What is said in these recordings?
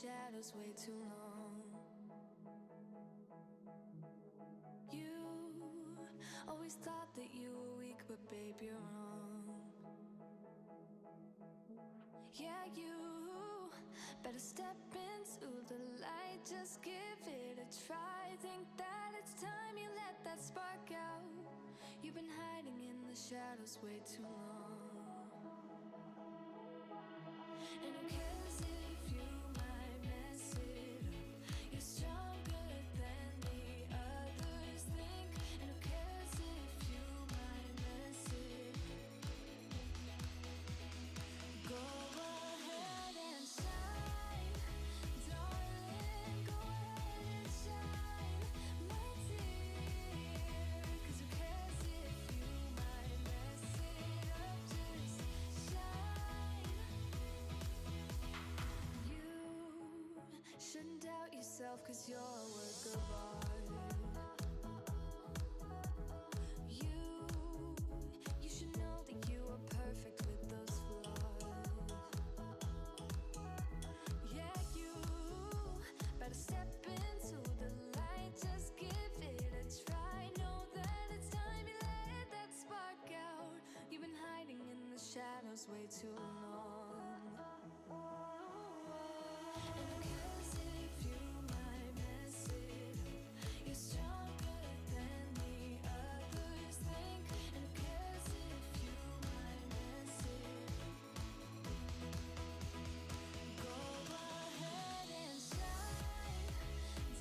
shadows way too long. You always thought that you were weak, but babe, you're wrong. Yeah, you better step into the light, just give it a try. Think that it's time you let that spark out. You've been hiding in the shadows way too long. And who cares if you might mess it up? You're stronger than the others think. And who cares if you might mess it up? Go ahead and shine, darling. Go ahead and shine, my dear. 'Cause who cares if you might mess it up? Just shine. You shouldn't doubt yourself, 'cause you're a work of art. You should know that you are perfect with those flaws. Yeah, you better step into the light, just give it a try. Know that it's time you let that spark out. You've been hiding in the shadows way too long. And who cares if you might mess it up? You're stronger than the others think. And who cares if you might mess it up? Go ahead and shine,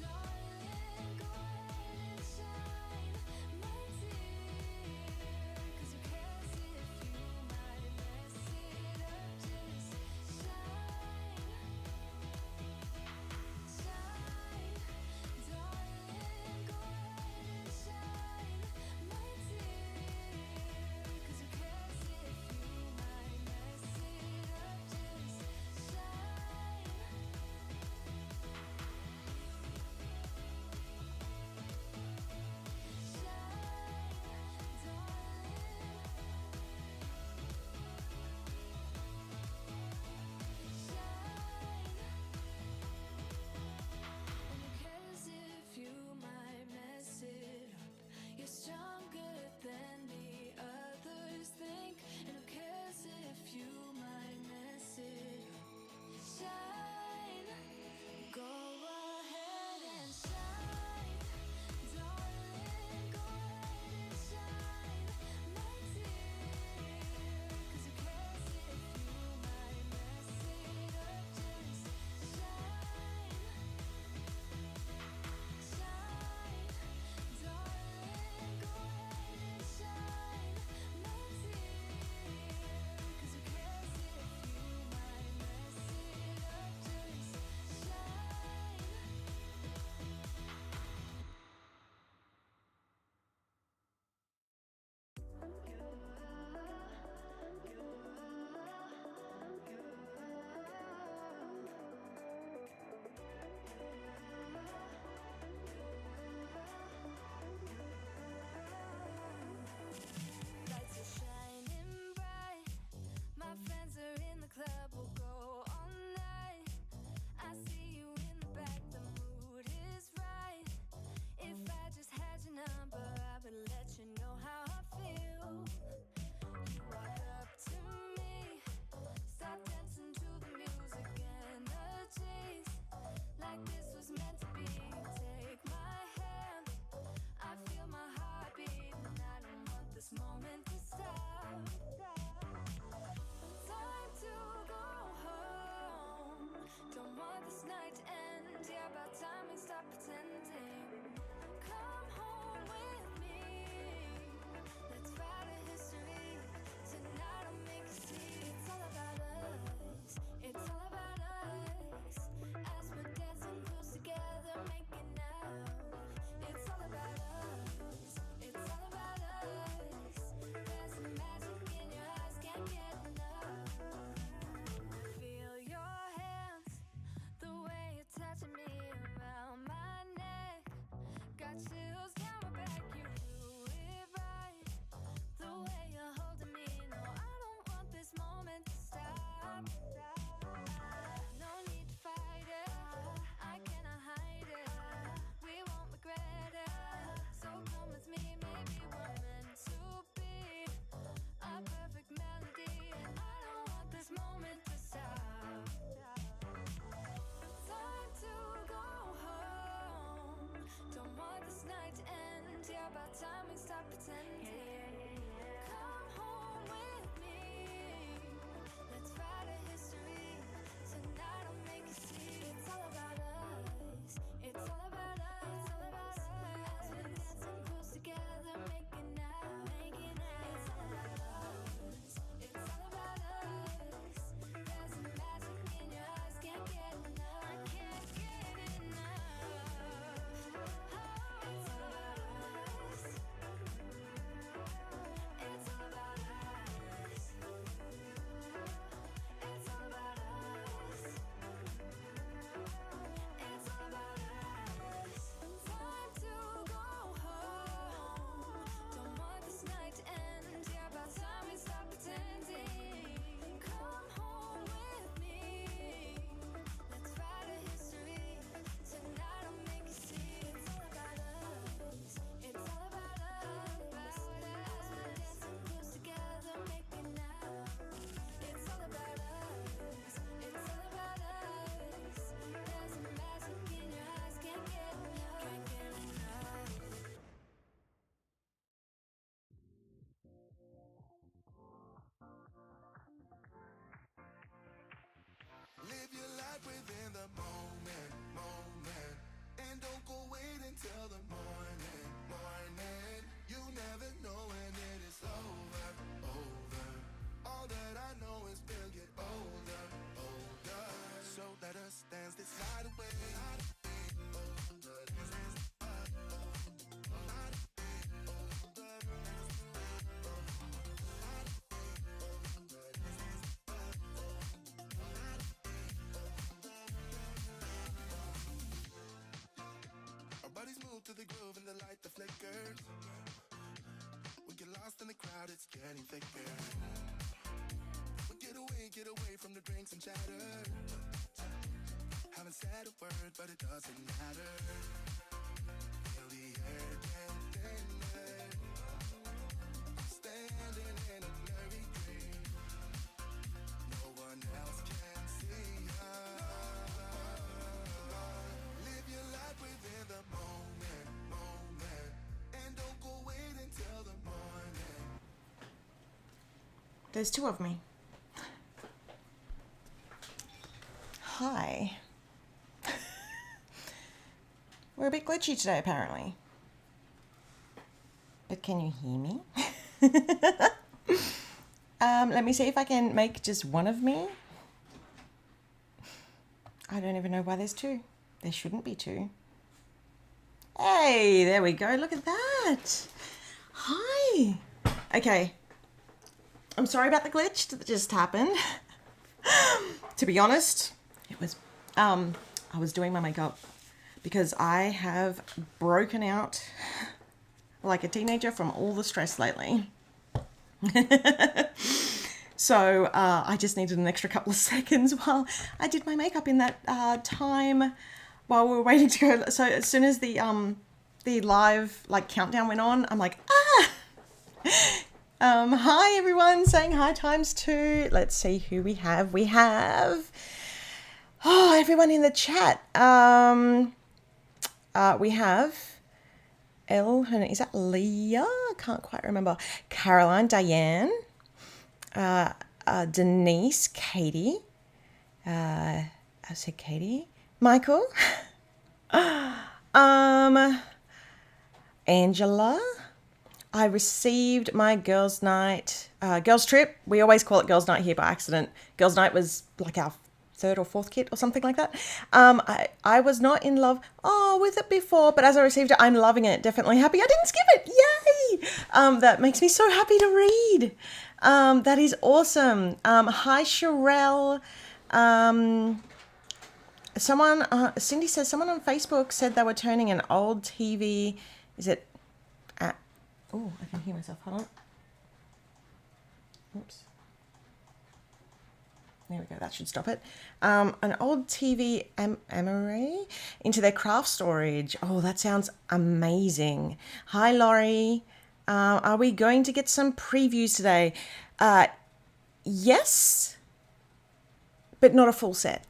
darling. Go ahead and shine, my dear. 'Cause who cares if you might mess it time we stop pretending. Come home with me. Let's write a history. Tonight I'll make you see. It's all about us. It's all about us. It's all about us. We're dancing close together, making out. It's all about us. It's all about us. There's a magic in your eyes, can't get enough. I can't get enough. Oh, it's all about us. It's all about us. It's all about us. It's all about us. Time to go home. Don't want this night to end. Yeah, about time we stop pretending. Come home with me. Let's write a history. Tonight I'll make you see. It's all about us. It's all about us. We're dancing close together, making out. It's all about us. It's all about us. There's a magic in your eyes, can't get enough. Can't get enough. Live your life within the moment, moment. And don't go wait until the morning, morning. You never know when it is over, over. All that I know is we'll get older, older. So let us dance this night away. Our bodies move to the groove and the light that flickers. We get lost in the crowd, it's getting thicker. We get away from the drinks and chatter. Haven't said a word, but it doesn't matter. Feel the air get thinner. Standing in a blurry dream. No one else can see us. Live your life within the moment, moment. And don't go wait until the morning. There's two of me. Hi. We're a bit glitchy today, apparently. But can you hear me? Let me see if I can make just one of me. I don't even know why there's two. There shouldn't be two. Hey, there we go. Look at that. Hi. Okay. I'm sorry about the glitch that just happened. To be honest, it was I was doing my makeup because I have broken out like a teenager from all the stress lately. So I just needed an extra couple of seconds while I did my makeup in that time while we were waiting to go. So as soon as the live like countdown went on, I'm like, hi everyone, saying hi times two. Let's see who we have. We have everyone in the chat. We have is that Leah? I can't quite remember. Caroline, Diane, Denise, Katie. I said Katie. Michael. Angela. I received my girls' night, girls' trip. We always call it girls' night here by accident. Girls' night was like our third or fourth kit or something like that. I was not in love with it before, but as I received it, I'm loving it. Definitely happy I didn't skip it. Yay! That makes me so happy to read. That is awesome. Hi, Sherelle. Cindy says someone on Facebook said they were turning an old TV. Is it? Oh, I can hear myself. Hold on. Oops. There we go. That should stop it. An old TV Amaray into their craft storage. Oh, that sounds amazing. Hi, Laurie. Are we going to get some previews today? Yes, but not a full set.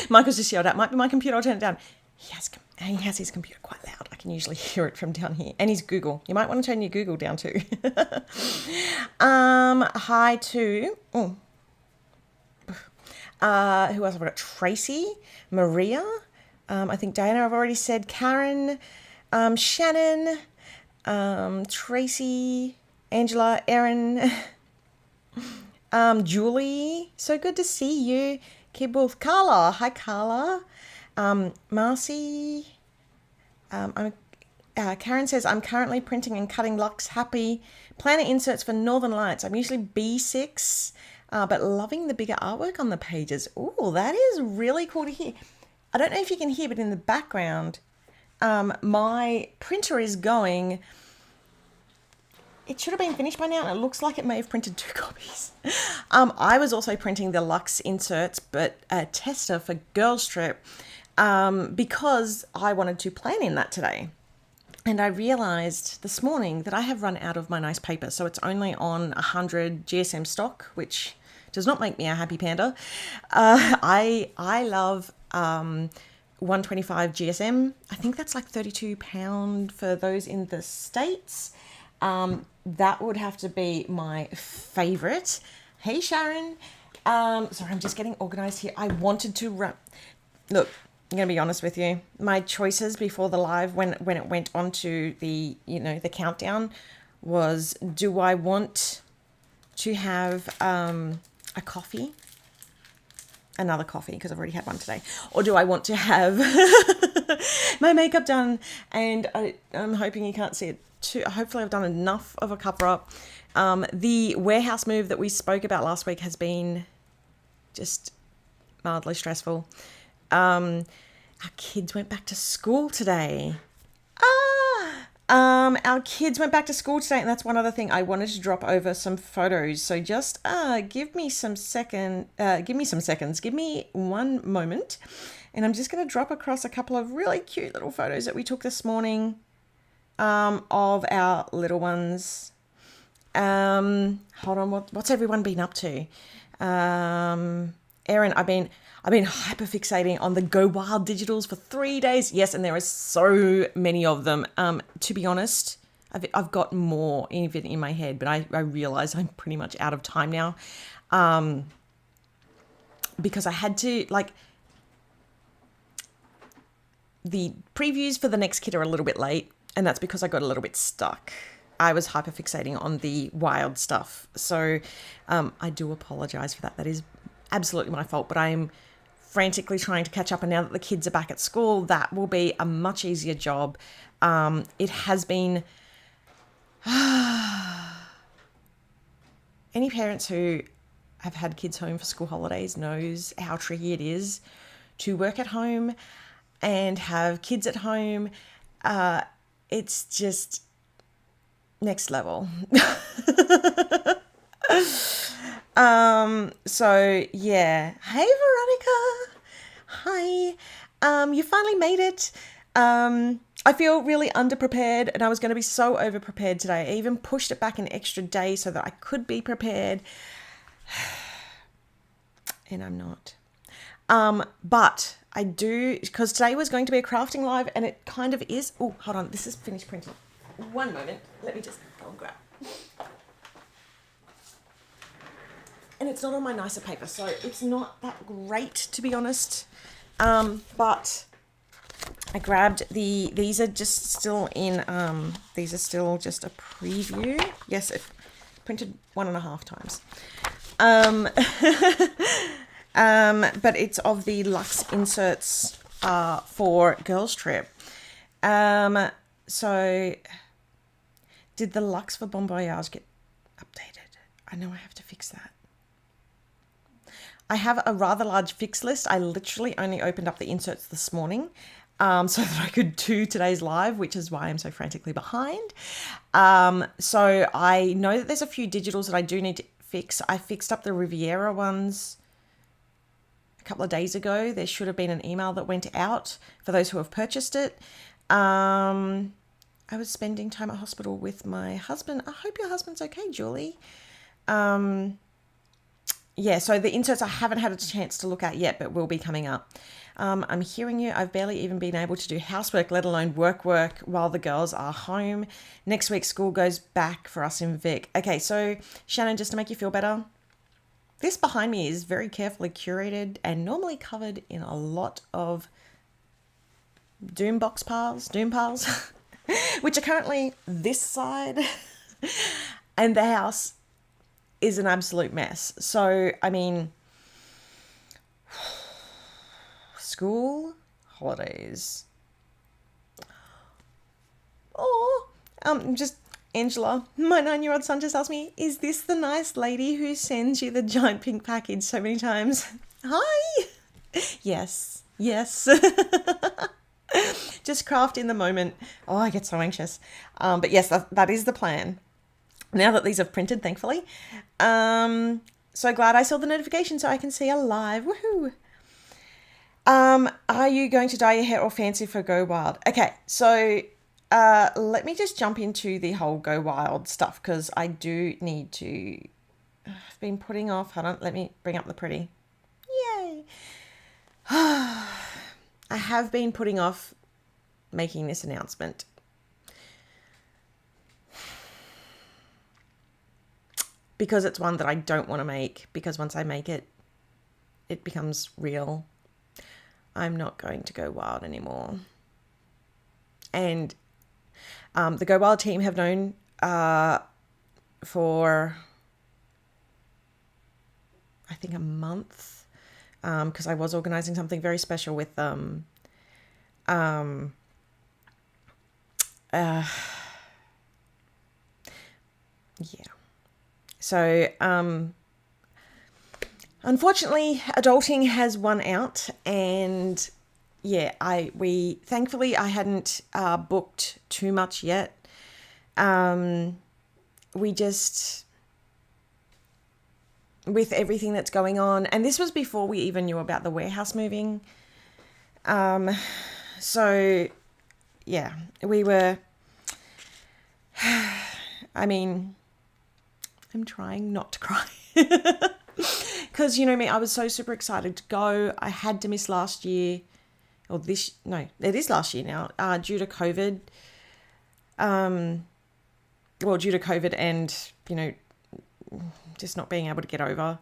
Michael's just yelled out, might be my computer, I'll turn it down. he has his computer quite loud. I can usually hear it from down here. And his Google. You might want to turn your Google down too. Hi to... who else have I got? Tracy, Maria. I think Diana I've already said. Karen, Shannon, Tracy, Angela, Erin, Julie. So good to see you. Kibble, Carla. Hi, Carla. Marcy. Karen says, I'm currently printing and cutting Lux Happy planner inserts for Northern Lights. I'm usually B6, but loving the bigger artwork on the pages. Oh, that is really cool to hear. I don't know if you can hear, but in the background, my printer is going. It should have been finished by now, and it looks like it may have printed 2 copies. I was also printing the Lux inserts, but a tester for Girls Trip, because I wanted to plan in that today. And I realized this morning that I have run out of my nice paper. So it's only on 100 GSM stock, which does not make me a happy panda. I love 125 GSM. I think that's like £32 for those in the States. That would have to be my favorite. Hey, Sharon. Sorry, I'm just getting organized here. I wanted to look, I'm going to be honest with you. My choices before the live, when it went onto the, the countdown, was, do I want to have a coffee? Another coffee, because I've already had one today. Or do I want to have my makeup done? And I'm hoping you can't see it too. Hopefully I've done enough of a cover up. The warehouse move that we spoke about last week has been just mildly stressful. Our kids went back to school today. Our kids went back to school today, and that's one other thing. I wanted to drop over some photos. So just give me some seconds. Give me one moment, and I'm just going to drop across a couple of really cute little photos that we took this morning of our little ones. Hold on, what's everyone been up to? Erin, I've been hyperfixating on the Go Wild digitals for 3 days. Yes, and there are so many of them. To be honest, I've got more even in my head, but I realize I'm pretty much out of time now. Because I had to, the previews for the next kit are a little bit late, and that's because I got a little bit stuck. I was hyperfixating on the wild stuff. So I do apologize for that. That is absolutely my fault, but I'm frantically trying to catch up, and now that the kids are back at school, that will be a much easier job. It has been any parents who have had kids home for school holidays knows how tricky it is to work at home and have kids at home. It's just next level. So yeah. Hey, Veronica. Hi. You finally made it. I feel really underprepared, and I was going to be so overprepared today. I even pushed it back an extra day so that I could be prepared. And I'm not. But I do, because today was going to be a crafting live, and it kind of is. Oh, hold on. This is finished printing. One moment. Let me just go and grab. And it's not on my nicer paper, so it's not that great, to be honest. But I grabbed these are just still in, these are still just a preview. Yes, it printed 1.5 times. But it's of the Lux inserts for Girls Trip. So did the Lux for Bon Voyage get updated? I know I have to fix that. I have a rather large fix list. I literally only opened up the inserts this morning so that I could do today's live, which is why I'm so frantically behind. So I know that there's a few digitals that I do need to fix. I fixed up the Riviera ones a couple of days ago. There should have been an email that went out for those who have purchased it. I was spending time at hospital with my husband. I hope your husband's okay, Julie. Yeah, so the inserts I haven't had a chance to look at yet, but will be coming up. I'm hearing you. I've barely even been able to do housework, let alone work while the girls are home. Next week, school goes back for us in Vic. Okay, so Shannon, just to make you feel better, this behind me is very carefully curated and normally covered in a lot of doom piles, which are currently this side. And the house is an absolute mess. So, I mean, school, holidays. Oh, just Angela, my 9-year-old son just asked me, is this the nice lady who sends you the giant pink package so many times? Hi. Yes. Just craft in the moment. Oh, I get so anxious. But yes, that is the plan. Now that these have printed, thankfully. So glad I saw the notification so I can see a live. Woohoo. Are you going to dye your hair or fancy for Go Wild? Okay, so let me just jump into the whole Go Wild stuff because I do need to. I've been putting off. Hold on, let me bring up the pretty. Yay. I have been putting off making this announcement. Because it's one that I don't want to make, because once I make it, it becomes real. I'm not going to go wild anymore. And the Go Wild team have known for, I think, a month, because I was organising something very special with them. Yeah. So, unfortunately, adulting has won out, and yeah, thankfully I hadn't booked too much yet. We just, with everything that's going on, and this was before we even knew about the warehouse moving. So yeah, we were, I mean, I'm trying not to cry because you know me, I was so super excited to go. I had to miss last year, or it is last year now, due to COVID. Due to COVID and, you know, just not being able to get over.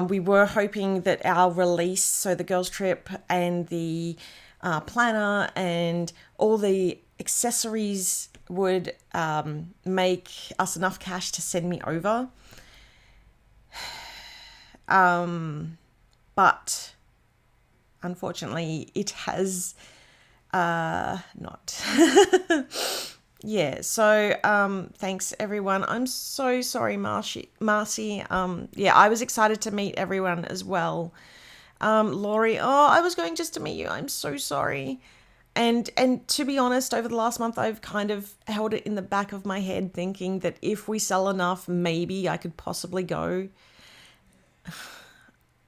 We were hoping that our release, so the girls' trip and the planner and all the accessories would make us enough cash to send me over. But unfortunately it has not. Yeah, so thanks everyone. I'm so sorry, Marcy. Yeah, I was excited to meet everyone as well. Laurie, I was going just to meet you. I'm so sorry. And to be honest, over the last month, I've kind of held it in the back of my head thinking that if we sell enough, maybe I could possibly go.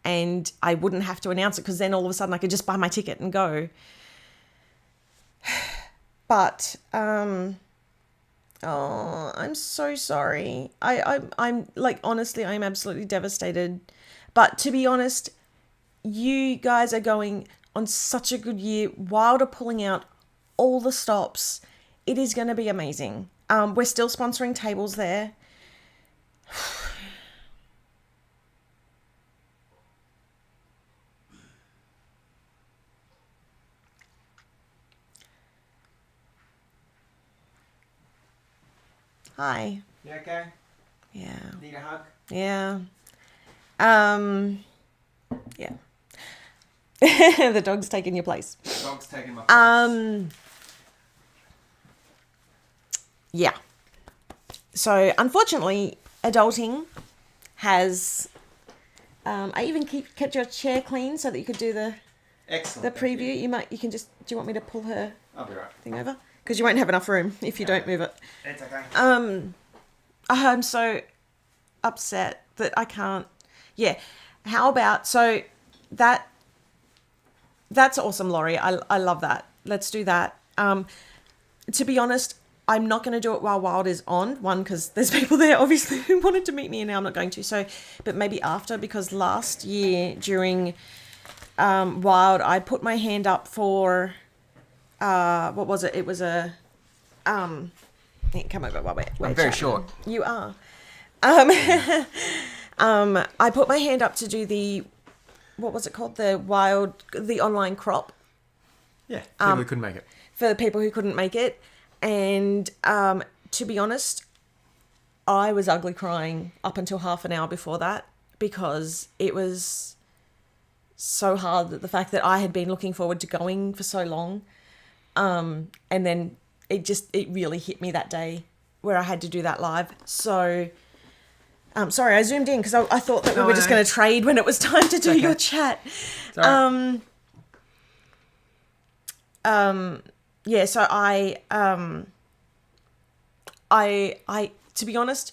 And I wouldn't have to announce it because then all of a sudden I could just buy my ticket and go. But, I'm so sorry. I'm like, honestly, I'm absolutely devastated. But to be honest, you guys are going on such a good year. Wild are pulling out all the stops. It is going to be amazing. We're still sponsoring tables there. Hi. You okay? Yeah. Need a hug? Yeah. Yeah. The dog's taking your place. The dog's taking my place. Yeah. So unfortunately, adulting has. I even kept your chair clean so that you could do the Excellent. preview. You can just. Do you want me to pull her I'll be right. thing over? Because you won't have enough room if you don't move it. It's okay. I'm so upset that I can't. Yeah. How about, so that's awesome, Laurie. I love that. Let's do that. To be honest, I'm not going to do it while Wild is on. One, because there's people there obviously who wanted to meet me and now I'm not going to. So, but maybe after, because last year during Wild, I put my hand up for, what was it? It was a, come over, wait, I'm very short. You are. I put my hand up to do the, what was it called? The online crop. Yeah, people who couldn't make it. For the people who couldn't make it. And to be honest, I was ugly crying up until half an hour before that because it was so hard, that the fact that I had been looking forward to going for so long. And then it really hit me that day where I had to do that live. So, sorry, I zoomed in because I thought that we were just going to trade when it was time to do your chat. Yeah, so I to be honest,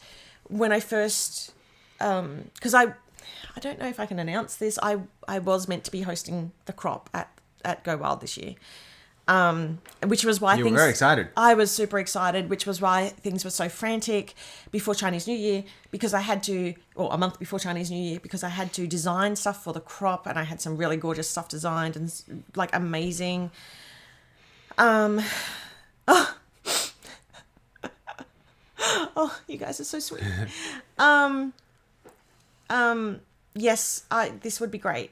when I first, because I don't know if I can announce this, I was meant to be hosting the crop at Go Wild this year, which was why you were very excited. I was super excited, which was why things were so frantic before Chinese New Year, because I had to, or a month before Chinese New Year, because I had to design stuff for the crop, and I had some really gorgeous stuff designed and like amazing. Oh, you guys are so sweet. Yes, this would be great.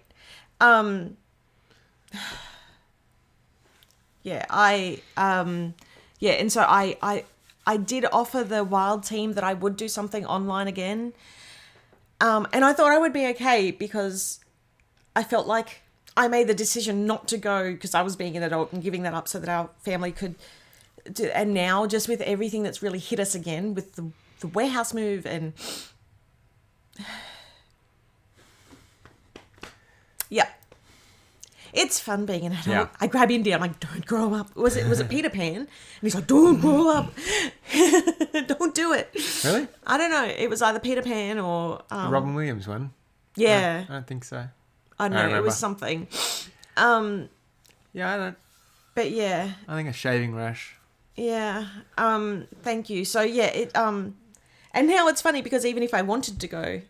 Yeah, and so I did offer the Wild team that I would do something online again. And I thought I would be okay because I felt like I made the decision not to go because I was being an adult and giving that up so that our family could do. And now, just with everything that's really hit us again, with the warehouse move and yeah, it's fun being an adult. Yeah. I grab him down like, don't grow up. Was it Peter Pan? And he's like, don't grow up. Don't do it. Really? I don't know. It was either Peter Pan or The Robin Williams one? Yeah. I don't think so. I don't know. It remember. was something. Yeah, I don't. But yeah. I think a shaving rash. Yeah. Thank you. So yeah, and now it's funny because even if I wanted to go,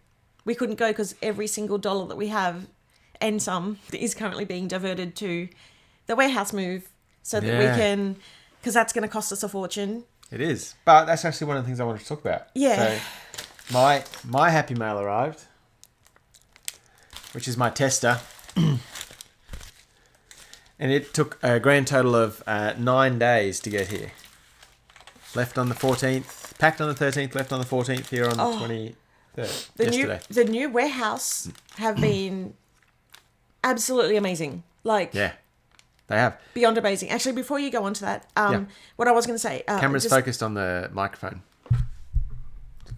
we couldn't go because every single dollar that we have and some is currently being diverted to the warehouse move so that we can, because that's going to cost us a fortune. It is. But that's actually one of the things I wanted to talk about. Yeah. So my happy mail arrived, which is my tester. And it took a grand total of 9 days to get here. Left on the 14th, packed on the 13th, left on the 14th, here on the 23rd, yesterday. The new warehouse have been absolutely amazing. Like, Yeah, they have. beyond amazing. Actually, before you go on to that, what I was going to say... Camera's focused on the microphone.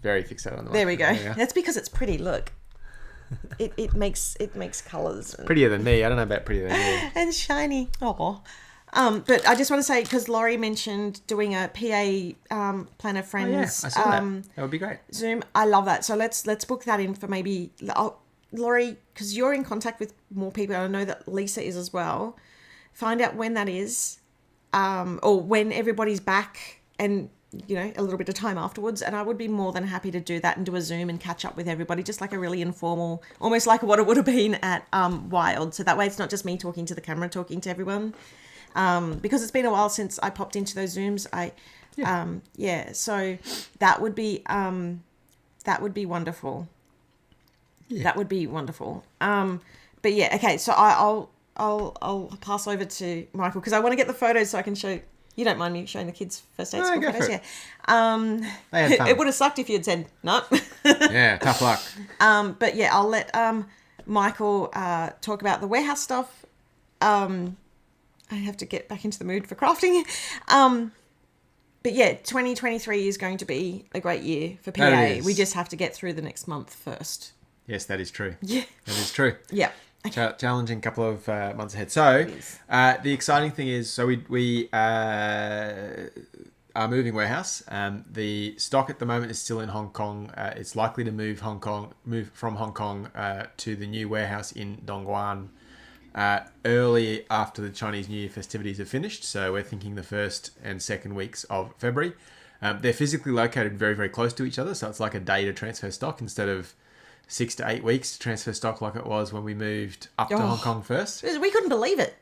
Very fixated on the There we go. microphone. That's because it's pretty. Look, it makes colours and, Prettier than me. I don't know about prettier than you. and shiny. Oh, but I just want to say, because Laurie mentioned doing a PA Planner Friends. Oh, yeah, I saw that. That would be great. Zoom. I love that. So let's book that in for maybe Laurie, because you're in contact with more people. I know that Lisa is as well. Find out when that is, or when everybody's back, and a little bit of time afterwards. And I would be more than happy to do that and do a Zoom and catch up with everybody, just like a really informal, almost like what it would have been at Wild. So that way it's not just me talking to the camera, talking to everyone. Because it's been a while since I popped into those Zooms. So that would be wonderful. Yeah. That would be wonderful. But yeah, okay. So I'll pass over to Michael because I want to get the photos so I can show. You don't mind me showing the kids' first aid school photos? Yeah. They had fun. It would have sucked if you had said no. Yeah, tough luck. But yeah, I'll let Michael talk about the warehouse stuff. I have to get back into the mood for crafting. But yeah, 2023 is going to be a great year for PA. We just have to get through the next month first. Yes, that is true. Yeah. That is true. Yeah. Okay. Challenging couple of months ahead. So, the exciting thing is, so we are moving warehouse. The stock at the moment is still in Hong Kong. It's likely to move from Hong Kong to the new warehouse in Dongguan early after the Chinese New Year festivities are finished. So we're thinking the first and second weeks of February. They're physically located very, very close to each other. So it's like a day to transfer stock instead of 6 to 8 weeks to transfer stock like it was when we moved up to Hong Kong first. We couldn't believe it.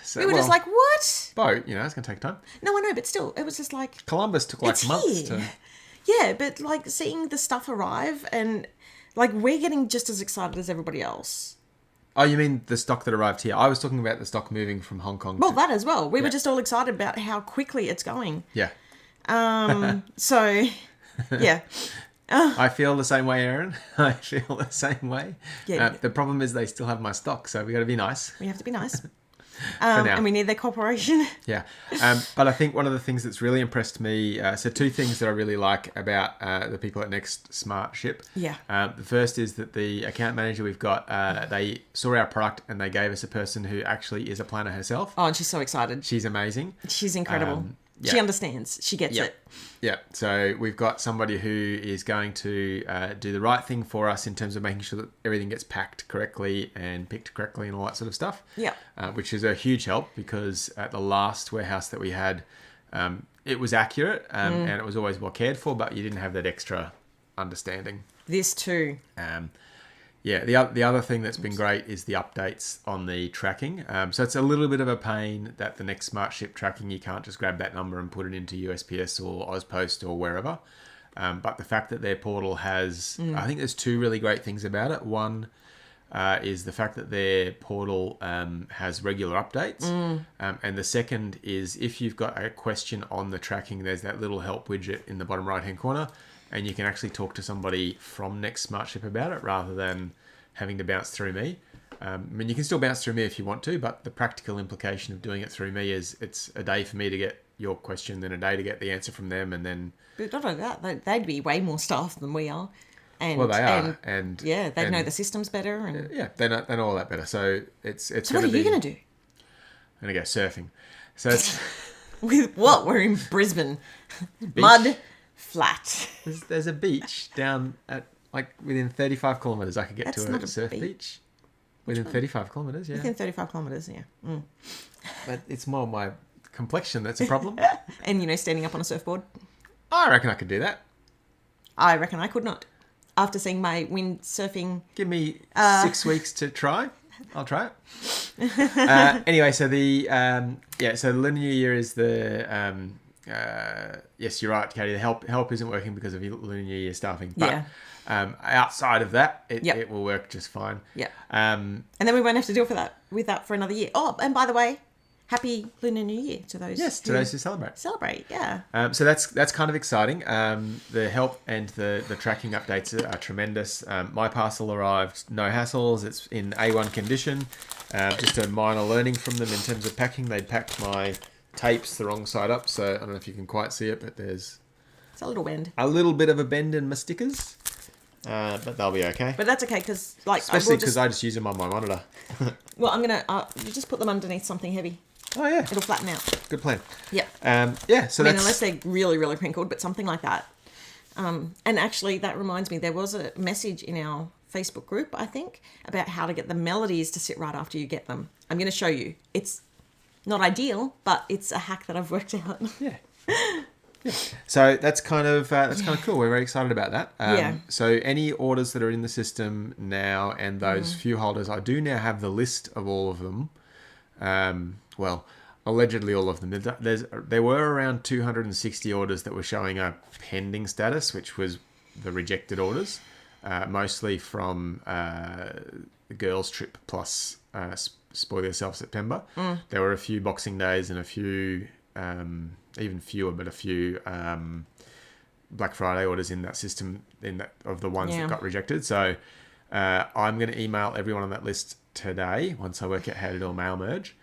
So, We were just like, what? boat, it's going to take time. No, I know, but still, it was just like... Columbus took like It's months here. to... Yeah, but like seeing the stuff arrive and like we're getting just as excited as everybody else. Oh, you mean the stock that arrived here? I was talking about the stock moving from Hong Kong. Well, that as well. We were just all excited about how quickly it's going. Yeah. So, yeah. I feel the same way, Aaron. I feel the same way. Yeah. The problem is they still have my stock, so we got to be nice. We have to be nice. For now. And we need their cooperation. Yeah. But I think one of the things that's really impressed me, so two things that I really like about the people at Next Smart Ship. Yeah. The first is that the account manager we've got, they saw our product and they gave us a person who actually is a planner herself. Oh, and she's so excited. She's amazing. She's incredible. Yeah. She understands. She gets it. Yeah. So we've got somebody who is going to do the right thing for us in terms of making sure that everything gets packed correctly and picked correctly and all that sort of stuff. Yeah. Which is a huge help because at the last warehouse that we had, it was accurate and it was always well cared for, but you didn't have that extra understanding. This too. Yeah, the other thing that's been great is the updates on the tracking. So it's a little bit of a pain that the Next Smart Ship tracking, you can't just grab that number and put it into USPS or Ozpost or wherever. But the fact that their portal has, I think there's two really great things about it. One is the fact that their portal has regular updates. And the second is if you've got a question on the tracking, there's that little help widget in the bottom right-hand corner. And you can actually talk to somebody from Next Smart Ship about it rather than having to bounce through me. I mean, you can still bounce through me if you want to, but the practical implication of doing it through me is it's a day for me to get your question, then a day to get the answer from them, and then... But not only that, they'd be way more staffed than we are. And, well, they are. And yeah, they know the systems better. And yeah, they know all that better. So it's so what are you going to do? I'm going to go surfing. So it's... With what? We're in Brisbane. Mud... Flat. There's a beach down at within 35 kilometres. I could get That's to not a a surf beach. beach. Within 35 kilometres, yeah. Within 35 kilometres, yeah. But it's more my complexion that's a problem. And, standing up on a surfboard. I reckon I could do that. I reckon I could not. After seeing my windsurfing... Give me 6 weeks to try. I'll try it. Anyway, so the so the Lunar New Year is the... yes, you're right, Katie. The help isn't working because of Lunar New Year staffing. But outside of that, it will work just fine. Yeah. And then we won't have to deal with that for another year. Oh, and by the way, happy Lunar New Year to those. Yes, to those who celebrate. Celebrate, yeah. So that's kind of exciting. The help and the tracking updates are tremendous. My parcel arrived, no hassles. It's in A1 condition. Just a minor learning from them in terms of packing. They packed my tapes the wrong side up, so I don't know if you can quite see it, but there's a little bend, a little bit of a bend in my stickers, but they'll be okay. But that's okay because especially because I just use them on my monitor. Well, I'm gonna you just put them underneath something heavy. Oh yeah, it'll flatten out. Good plan. Yeah. So unless they're really really crinkled, but something like that. And actually, that reminds me, there was a message in our Facebook group, I think, about how to get the melodies to sit right after you get them. I'm going to show you. It's not ideal, but it's a hack that I've worked out. Yeah. So that's kind of cool. We're very excited about that. So any orders that are in the system now and those few holders, I do now have the list of all of them. Well, allegedly all of them. There were around 260 orders that were showing a pending status, which was the rejected orders, mostly from the girls' trip plus Spoil Yourself September. There were a few Boxing Days and a few, even fewer, but a few Black Friday orders in that system of the ones that got rejected. So I'm going to email everyone on that list today once I work out how to do a mail merge.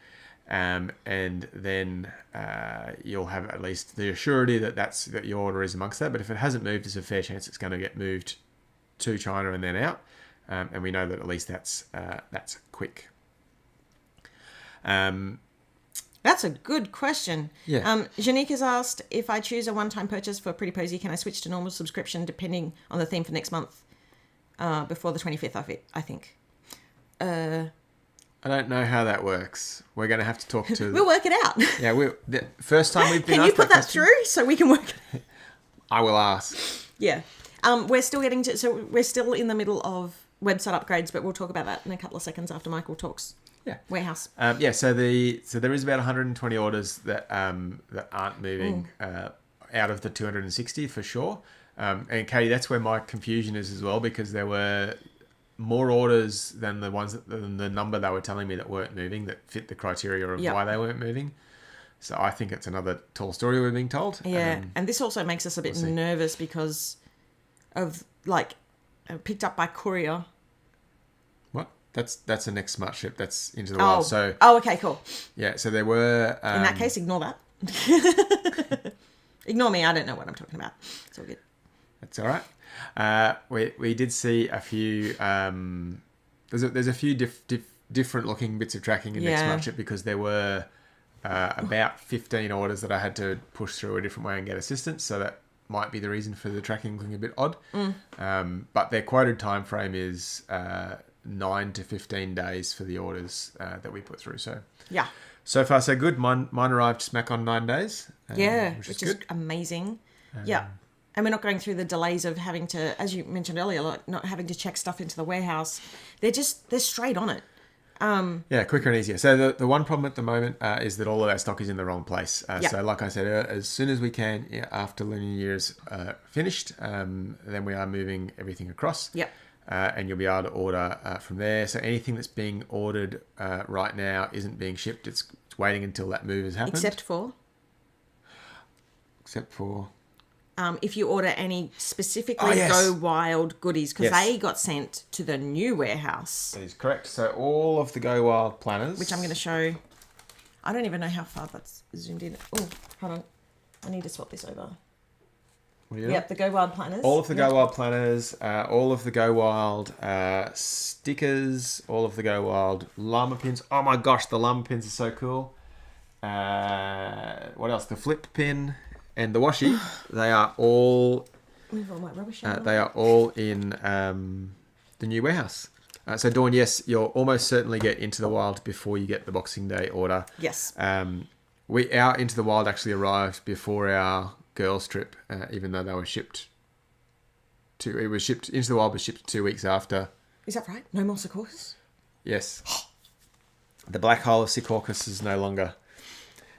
And then you'll have at least the assurity that your order is amongst that. But if it hasn't moved, there's a fair chance it's going to get moved to China and then out. And we know that at least that's quick. That's a good question. Yeah. Janique has asked, if I choose a one-time purchase for Pretty Posy, can I switch to normal subscription depending on the theme for next month before the 25th of it, I think. I don't know how that works. We're going to have to talk to... We'll work it out. Yeah, the first time we've been Can asked you put that question, through so we can work it out? I will ask. Yeah. We're still getting to, so we're still in the middle of website upgrades, but we'll talk about that in a couple of seconds after Michael talks. Yeah. Warehouse. So there is about 120 orders that aren't moving out of the 260 for sure. And Katie, that's where my confusion is as well, because there were more orders than the number they were telling me that weren't moving, that fit the criteria of why they weren't moving. So I think it's another tall story we're being told. Yeah, and this also makes us a bit nervous because of, like, picked up by courier. What? That's the next smart ship that's into the wild. So okay, cool. Yeah, so there were... in that case, ignore that. Ignore me, I don't know what I'm talking about. It's all good. That's all right. We did see a few... there's a few different looking bits of tracking in next smart ship, because there were about 15 orders that I had to push through a different way and get assistance, so that might be the reason for the tracking looking a bit odd. But their quoted time frame is 9 to 15 days for the orders that we put through. So yeah, so far so good. Mine arrived smack on 9 days. Which is amazing. And we're not going through the delays of having to, as you mentioned earlier, like not having to check stuff into the warehouse. They're straight on it. Quicker and easier. So the one problem at the moment is that all of our stock is in the wrong place. So like I said, as soon as we can, after Lunar New Year's finished, then we are moving everything across. And you'll be able to order from there. So anything that's being ordered right now isn't being shipped. It's waiting until that move has happened. Except for if you order any specifically Go Wild goodies, because they got sent to the new warehouse. That is correct. So all of the Go Wild planners, which I'm going to show. I don't even know how far that's zoomed in. Oh, hold on. I need to swap this over. Yep, the Go Wild planners. All of the Go Wild planners, all of the Go Wild stickers, all of the Go Wild llama pins. Oh my gosh, the llama pins are so cool. What else? The flip pin and the washi. They are all. Move all my rubbish. They are all in the new warehouse. So Dawn, yes, you'll almost certainly get Into the Wild before you get the Boxing Day order. Yes. Our Into the Wild actually arrived before our girls trip, even though they were shipped. Into the Wild was shipped 2 weeks after. Is that right? No more Secaucus? Yes. The black hole of Secaucus is no longer.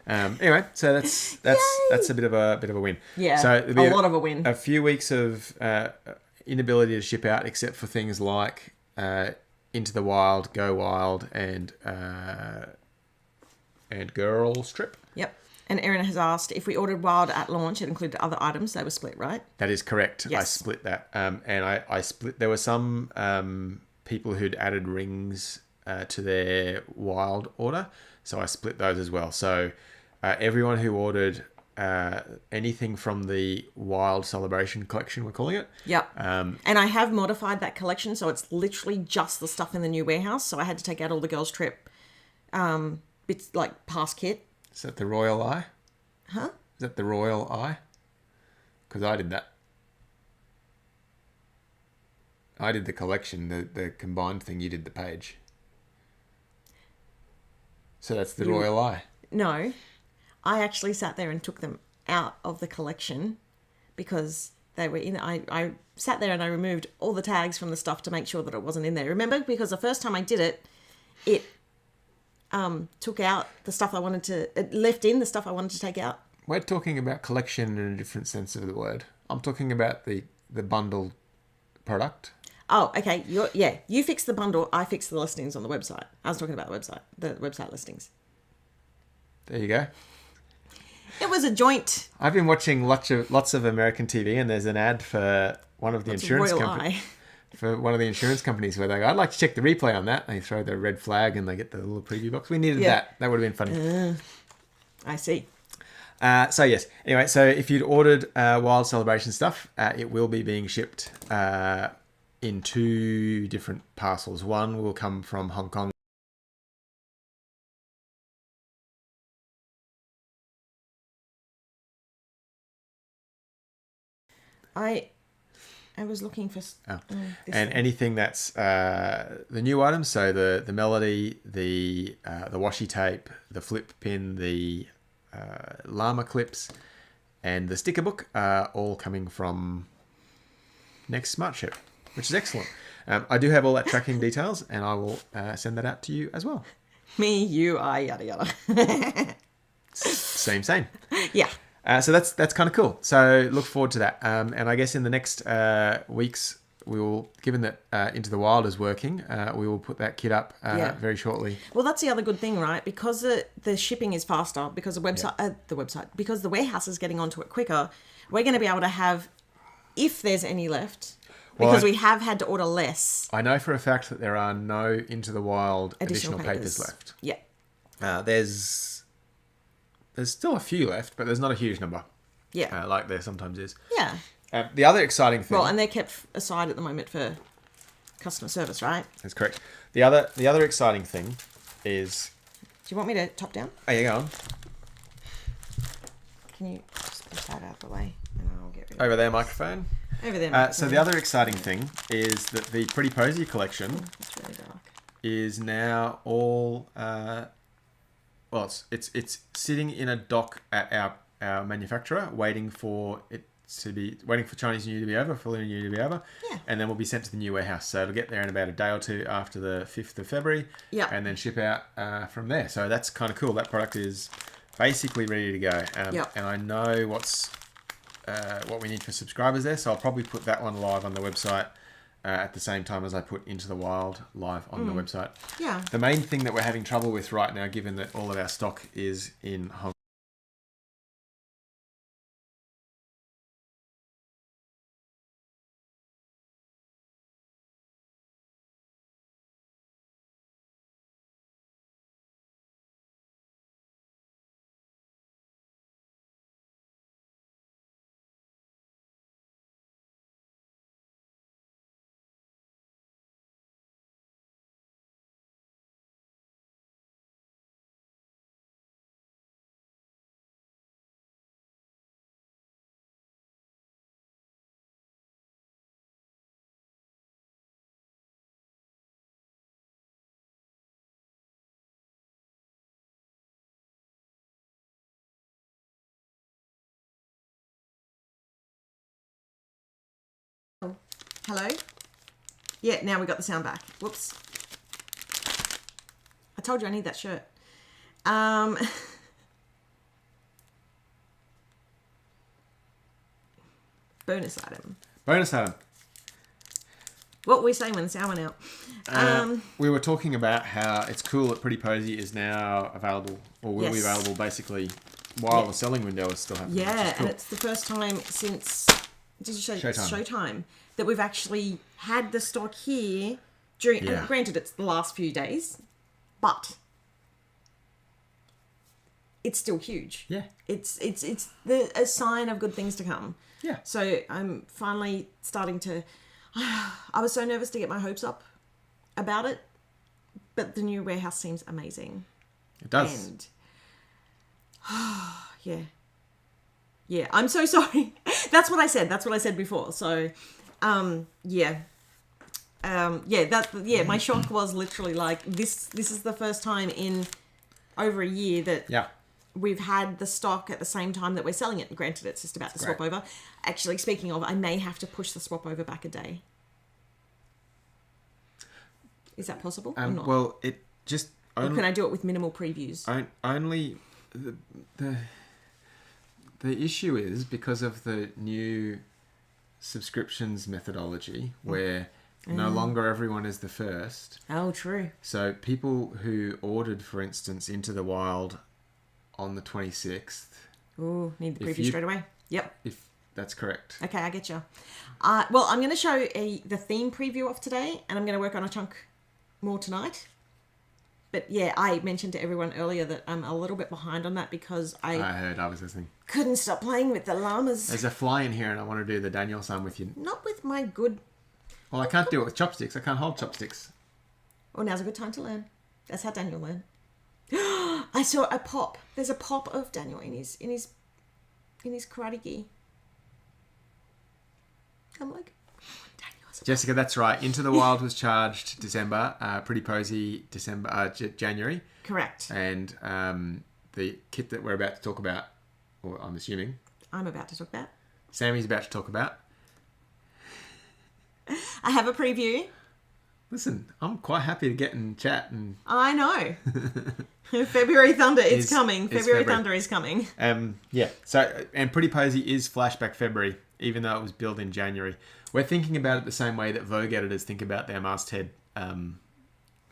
Anyway, so that's a bit of a win. Yeah, so a lot of a win. A few weeks of inability to ship out, except for things like Into the Wild, Go Wild, and Girls Trip. Yep. And Erin has asked if we ordered Wild at launch, it included other items. They were split, right? That is correct. Yes. I split that, and I split. There were some people who'd added rings to their Wild order, so I split those as well. So. Everyone who ordered anything from the Wild Celebration collection, we're calling it. Yep. And I have modified that collection, so it's literally just the stuff in the new warehouse. So I had to take out all the girls' trip bits, like past kit. Is that the Royal Eye? Huh? Is that the Royal Eye? Because I did that. I did the collection, the combined thing. You did the page. So that's the Royal Eye. No. I actually sat there and took them out of the collection because they were in. I sat there and I removed all the tags from the stuff to make sure that it wasn't in there. Remember, because the first time I did it, it took out the stuff I wanted to. It left in the stuff I wanted to take out. We're talking about collection in a different sense of the word. I'm talking about the bundled product. Oh, okay. You fix the bundle. I fix the listings on the website. I was talking about the website listings. There you go. It was a joint. I've been watching lots of American TV, and there's an ad for one of the insurance companies. For one of the insurance companies where they go, I'd like to check the replay on that. They throw the red flag and they get the little preview box. We needed that. That would have been funny. I see. So yes. Anyway, so if you'd ordered Wild Celebration stuff, it will be being shipped in 2 different parcels. One will come from Hong Kong. I was looking for... and anything that's the new items, so the melody, the washi tape, the flip pin, the llama clips, and the sticker book are all coming from next smart ship, which is excellent. I do have all that tracking details, and I will send that out to you as well. Me, you, I, yada yada. Same. Yeah. So that's kind of cool. So look forward to that. And I guess in the next weeks, we will, given that Into the Wild is working, we will put that kit up very shortly. Well, that's the other good thing, right? Because the shipping is faster, because because the warehouse is getting onto it quicker, we're going to be able to have, if there's any left, because we have had to order less. I know for a fact that there are no Into the Wild additional papers left. Yeah. There's still a few left, but there's not a huge number. Yeah. Like there sometimes is. Yeah. The other exciting thing... Well, and they're kept aside at the moment for customer service, right? That's correct. The other exciting thing is... Do you want me to top down? Oh, yeah, go on. Can you just push that out of the way? And I'll get rid of Over there, microphone. Over there, microphone. So the other exciting thing is that the Pretty Posy collection It's really dark. is now all... well, it's sitting in a dock at our manufacturer, waiting for Chinese New Year to be over, for Lunar New Year to be over, and then we'll be sent to the new warehouse. So it'll get there in about a day or two after the 5th of February, and then ship out from there. So that's kind of cool. That product is basically ready to go, and I know what we need for subscribers there. So I'll probably put that one live on the website at the same time as I put Into the Wild live on the website. Yeah. The main thing that we're having trouble with right now, given that all of our stock is in Hong Kong. Hello? Yeah, now we got the sound back. Whoops. I told you I need that shirt. Bonus item. What were we saying when the sound went out? We were talking about how it's cool that Pretty Posy is now available, or will be available basically while the selling window is still happening. Yeah, cool. and it's the first time since Showtime. Showtime that we've actually had the stock here during. Yeah. Granted, it's the last few days, but it's still huge. Yeah. It's a sign of good things to come. Yeah. So I'm finally starting to. I was so nervous to get my hopes up about it, but the new warehouse seems amazing. It does. And yeah, I'm so sorry. That's what I said before. So, my shock was literally like this is the first time in over a year that we've had the stock at the same time that we're selling it. Granted, it's just about to swap over. Actually, speaking of, I may have to push the swap over back a day. Is that possible or not? Well, it just... Or can I do it with minimal previews? Only... The issue is because of the new subscriptions methodology where no longer everyone is the first. Oh, true. So people who ordered, for instance, Into the Wild on the 26th... Ooh, need the preview straight away. Yep. If that's correct. Okay, I get you. Well, I'm going to show the theme preview off today, and I'm going to work on a chunk more tonight. But yeah, I mentioned to everyone earlier that I'm a little bit behind on that because I heard, I was listening. Couldn't stop playing with the llamas. There's a fly in here and I want to do the Daniel Sam with you. Not with my good... Well, I can't do it with chopsticks. I can't hold chopsticks. Oh, now's a good time to learn. That's how Daniel learned. I saw a pop. There's a pop of Daniel in his karate gi. I'm like... Jessica, that's right. Into the Wild was charged December. Pretty Posy January. Correct. And the kit that we're about to talk about, or I'm assuming, I'm about to talk about. Sammy's about to talk about. I have a preview. Listen, I'm quite happy to get in chat and... I know. February Thunder, it's coming. It's February February. Thunder is coming. Yeah. So, and Pretty Posy is flashback February, even though it was billed in January. We're thinking about it the same way that Vogue editors think about their masthead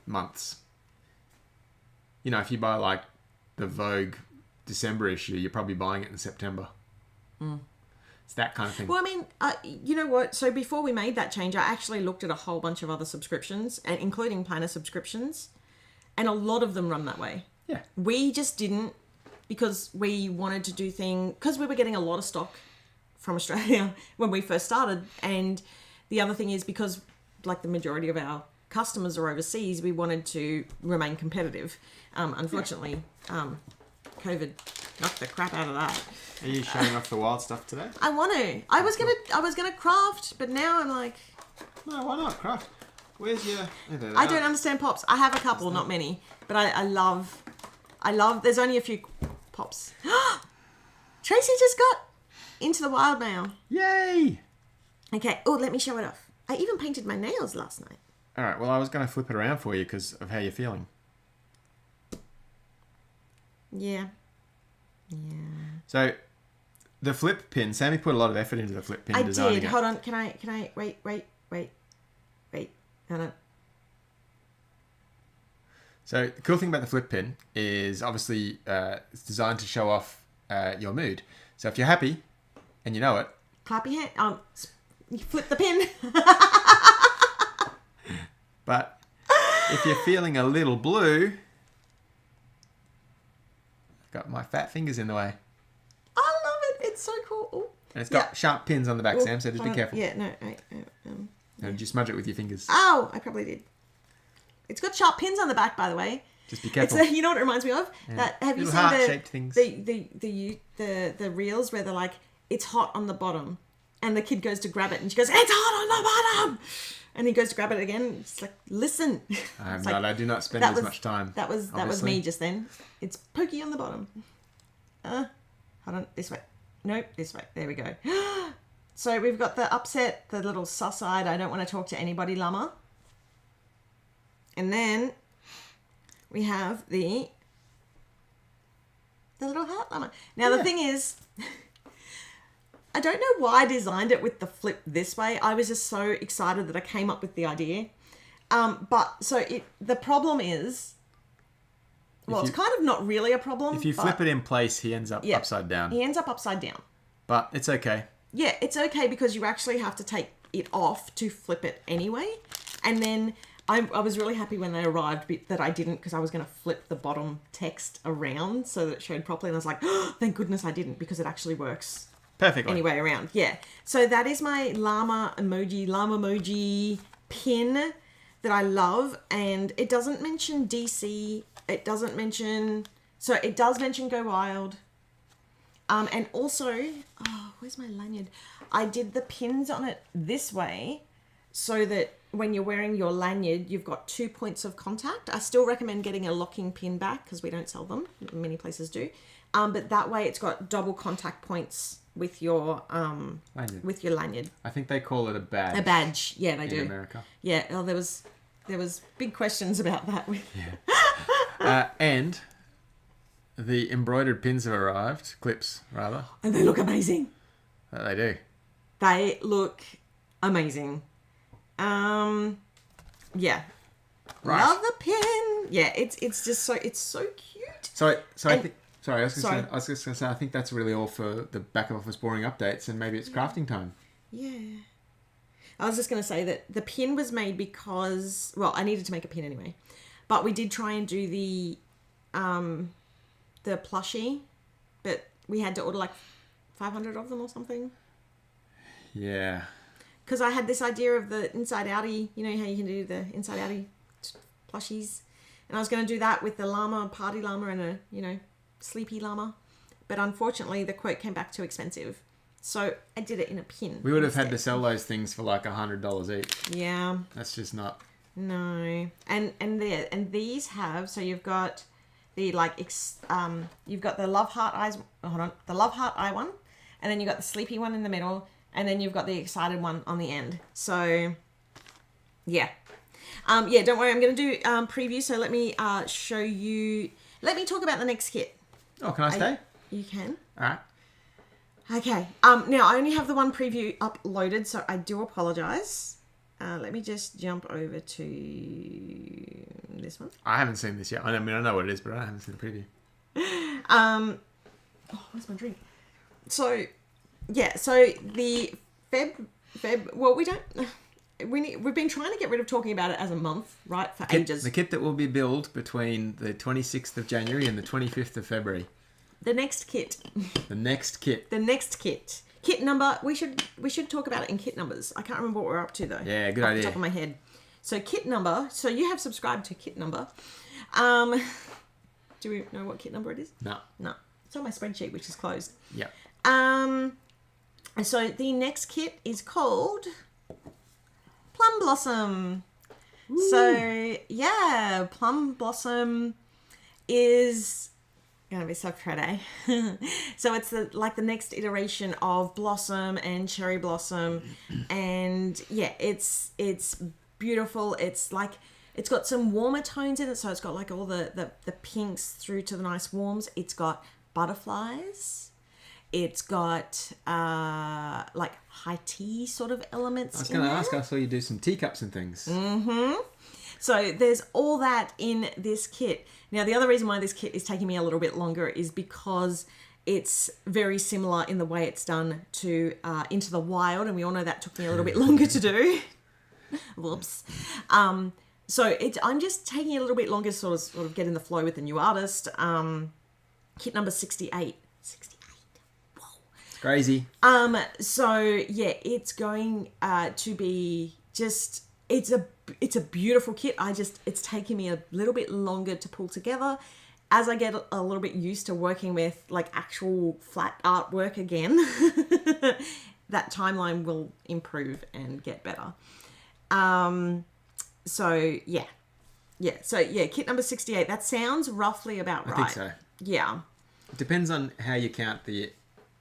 months. You know, if you buy like the Vogue December issue, you're probably buying it in September. It's that kind of thing. Well, I mean, you know what? So before we made that change, I actually looked at a whole bunch of other subscriptions, and including planner subscriptions, and a lot of them run that way. Yeah. We just didn't, because we wanted to do things, because we were getting a lot of stock from Australia when we first started, and the other thing is because, like, the majority of our customers are overseas, we wanted to remain competitive. Unfortunately, COVID knocked the crap out of that. Are you showing off the wild stuff today? I want to. I was gonna craft, but now I'm like, No, why not? Craft. Where's your... I don't understand pops. I have a couple, not many, but I love. There's only a few pops. Tracy just got into the wild mail. Yay! Okay. Oh, let me show it off. I even painted my nails last night. All right, well, I was going to flip it around for you because of how you're feeling. Yeah. So, the flip pin, Sammy put a lot of effort into the flip pin I designing did. it. Hold on. Can I? Wait. Hold on. So, the cool thing about the flip pin is obviously it's designed to show off your mood. So, if you're happy and you know it, Clap your hand. You flip the pin. but if you're feeling a little blue, I've got my fat fingers in the way. I love it. It's so cool. Ooh. And it's got sharp pins on the back, Ooh, Sam, so just be careful. Yeah, no. And just smudge it with your fingers. Oh, I probably did. It's got sharp pins on the back, by the way. Just be careful. You know what it reminds me of? Yeah. That have you Little seen heart-shaped things. the reels where they're like, it's hot on the bottom, and the kid goes to grab it, and she goes, it's hot on the bottom, and he goes to grab it again. It's like, listen. I do not spend as much time. That was obviously. me just then. It's pokey on the bottom. Hold on, this way. Nope, this way. There we go. So we've got the upset, the little sus-eyed, I don't want to talk to anybody llama. And then we have the little heart llama. Now the thing is, I don't know why I designed it with the flip this way. I was just so excited that I came up with the idea. The problem is, well, it's kind of not really a problem. If you flip it in place, he ends up upside down. He ends up upside down. But it's okay. Yeah, it's okay because you actually have to take it off to flip it anyway. And then I was really happy when they arrived that I didn't, because I was going to flip the bottom text around so that it showed properly. And I was like, oh, thank goodness I didn't, because it actually works Perfectly. any way around. Yeah. So that is my llama emoji pin that I love. And it doesn't mention DC. It doesn't mention... So it does mention Go Wild. And also... Oh, where's my lanyard? I did the pins on it this way so that when you're wearing your lanyard, you've got 2 points of contact. I still recommend getting a locking pin back because we don't sell them. Many places do. But that way it's got double contact points with your lanyard. With your lanyard. I think they call it a badge. A badge. Yeah, they do. In America. Yeah. Oh, there was big questions about that. And the embroidered pins have arrived. Clips, rather. And they look amazing. They do. They look amazing. Yeah. Right. Love the pin. Yeah, it's just so cute. I was just going to say, I think that's really all for the back of office boring updates, and maybe it's crafting time. Yeah. I was just going to say that the pin was made because, well, I needed to make a pin anyway, but we did try and do the plushie, but we had to order like 500 of them or something. Yeah. Because I had this idea of the inside outie, you know how you can do the inside outie plushies, and I was going to do that with the llama, party llama, and a sleepy llama, but unfortunately the quote came back too expensive, so I did it in a pin. We would have had to sell those things for like $100 each. Yeah. That's just not. No. And these have, so you've got the you've got the love heart eyes. Hold on, the love heart eye one, and then you've got the sleepy one in the middle, and then you've got the excited one on the end. So Yeah. Yeah, don't worry. I'm going to do preview. So let me show you. Let me talk about the next kit. Oh, can I stay? You can. All right. Okay. Now, I only have the one preview uploaded, so I do apologise. Let me just jump over to this one. I haven't seen this yet. I mean, I know what it is, but I haven't seen the preview. Oh, where's my drink? So, yeah. So the Feb. Well, we've been trying to get rid of talking about it as a month, right? For ages. The kit that will be billed between the 26th of January and the 25th of February. The next kit. The next kit. The next kit. Kit number. We should talk about it in kit numbers. I can't remember what we're up to though. Yeah, good off idea. The top of my head. So kit number. So you have subscribed to kit number. Do we know what kit number it is? No. No. It's on my spreadsheet, which is closed. Yeah. So the next kit is called Plum Blossom. Ooh. So yeah, Plum Blossom is gonna be so pretty. So it's the next iteration of Blossom and Cherry Blossom, and yeah, it's beautiful. It's got some warmer tones in it, so it's got like all the pinks through to the nice warms. It's got butterflies. It's got like high tea sort of elements. I was going to ask. I saw you do some teacups and things. Mm-hmm. So there's all that in this kit. Now, the other reason why this kit is taking me a little bit longer is because it's very similar in the way it's done to Into the Wild, and we all know that took me a little bit longer to do. Whoops. So I'm just taking a little bit longer to sort of get in the flow with the new artist. Kit number 68. 68. Whoa. It's crazy. So yeah, it's going to be just it's a beautiful kit. It's taking me a little bit longer to pull together. As I get a little bit used to working with like actual flat artwork again, that timeline will improve and get better. So yeah. So yeah, kit number 68. That sounds roughly about right. I think so. Yeah. It depends on how you count the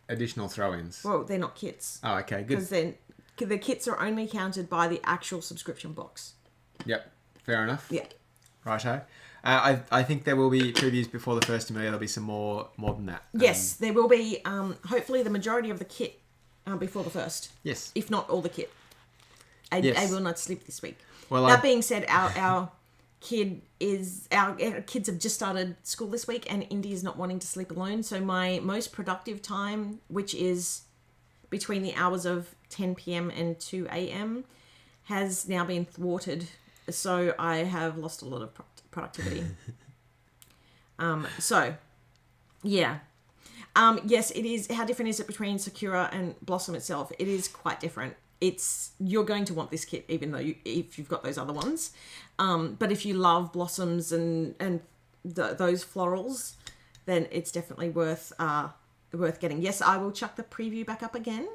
additional throw-ins. Well, they're not kits. Oh, okay, good. Because then the kits are only counted by the actual subscription box. Yep, fair enough. Yeah. Righto. I think there will be previews before the 1st of May. There'll be some more than that. Yes, there will be. Hopefully, the majority of the kit before the 1st. Yes. If not all the kit. I will not sleep this week. Well, that being said, our kids have just started school this week, and Indy is not wanting to sleep alone. So my most productive time, which is between the hours of 10 p.m. and 2 a.m., has now been thwarted. So I have lost a lot of productivity. So yeah. Yes, it is. How different is it between Sakura and Blossom itself? It is quite different. You're going to want this kit even though if you've got those other ones. But if you love blossoms and those florals, then it's definitely worth getting. Yes, I will chuck the preview back up again.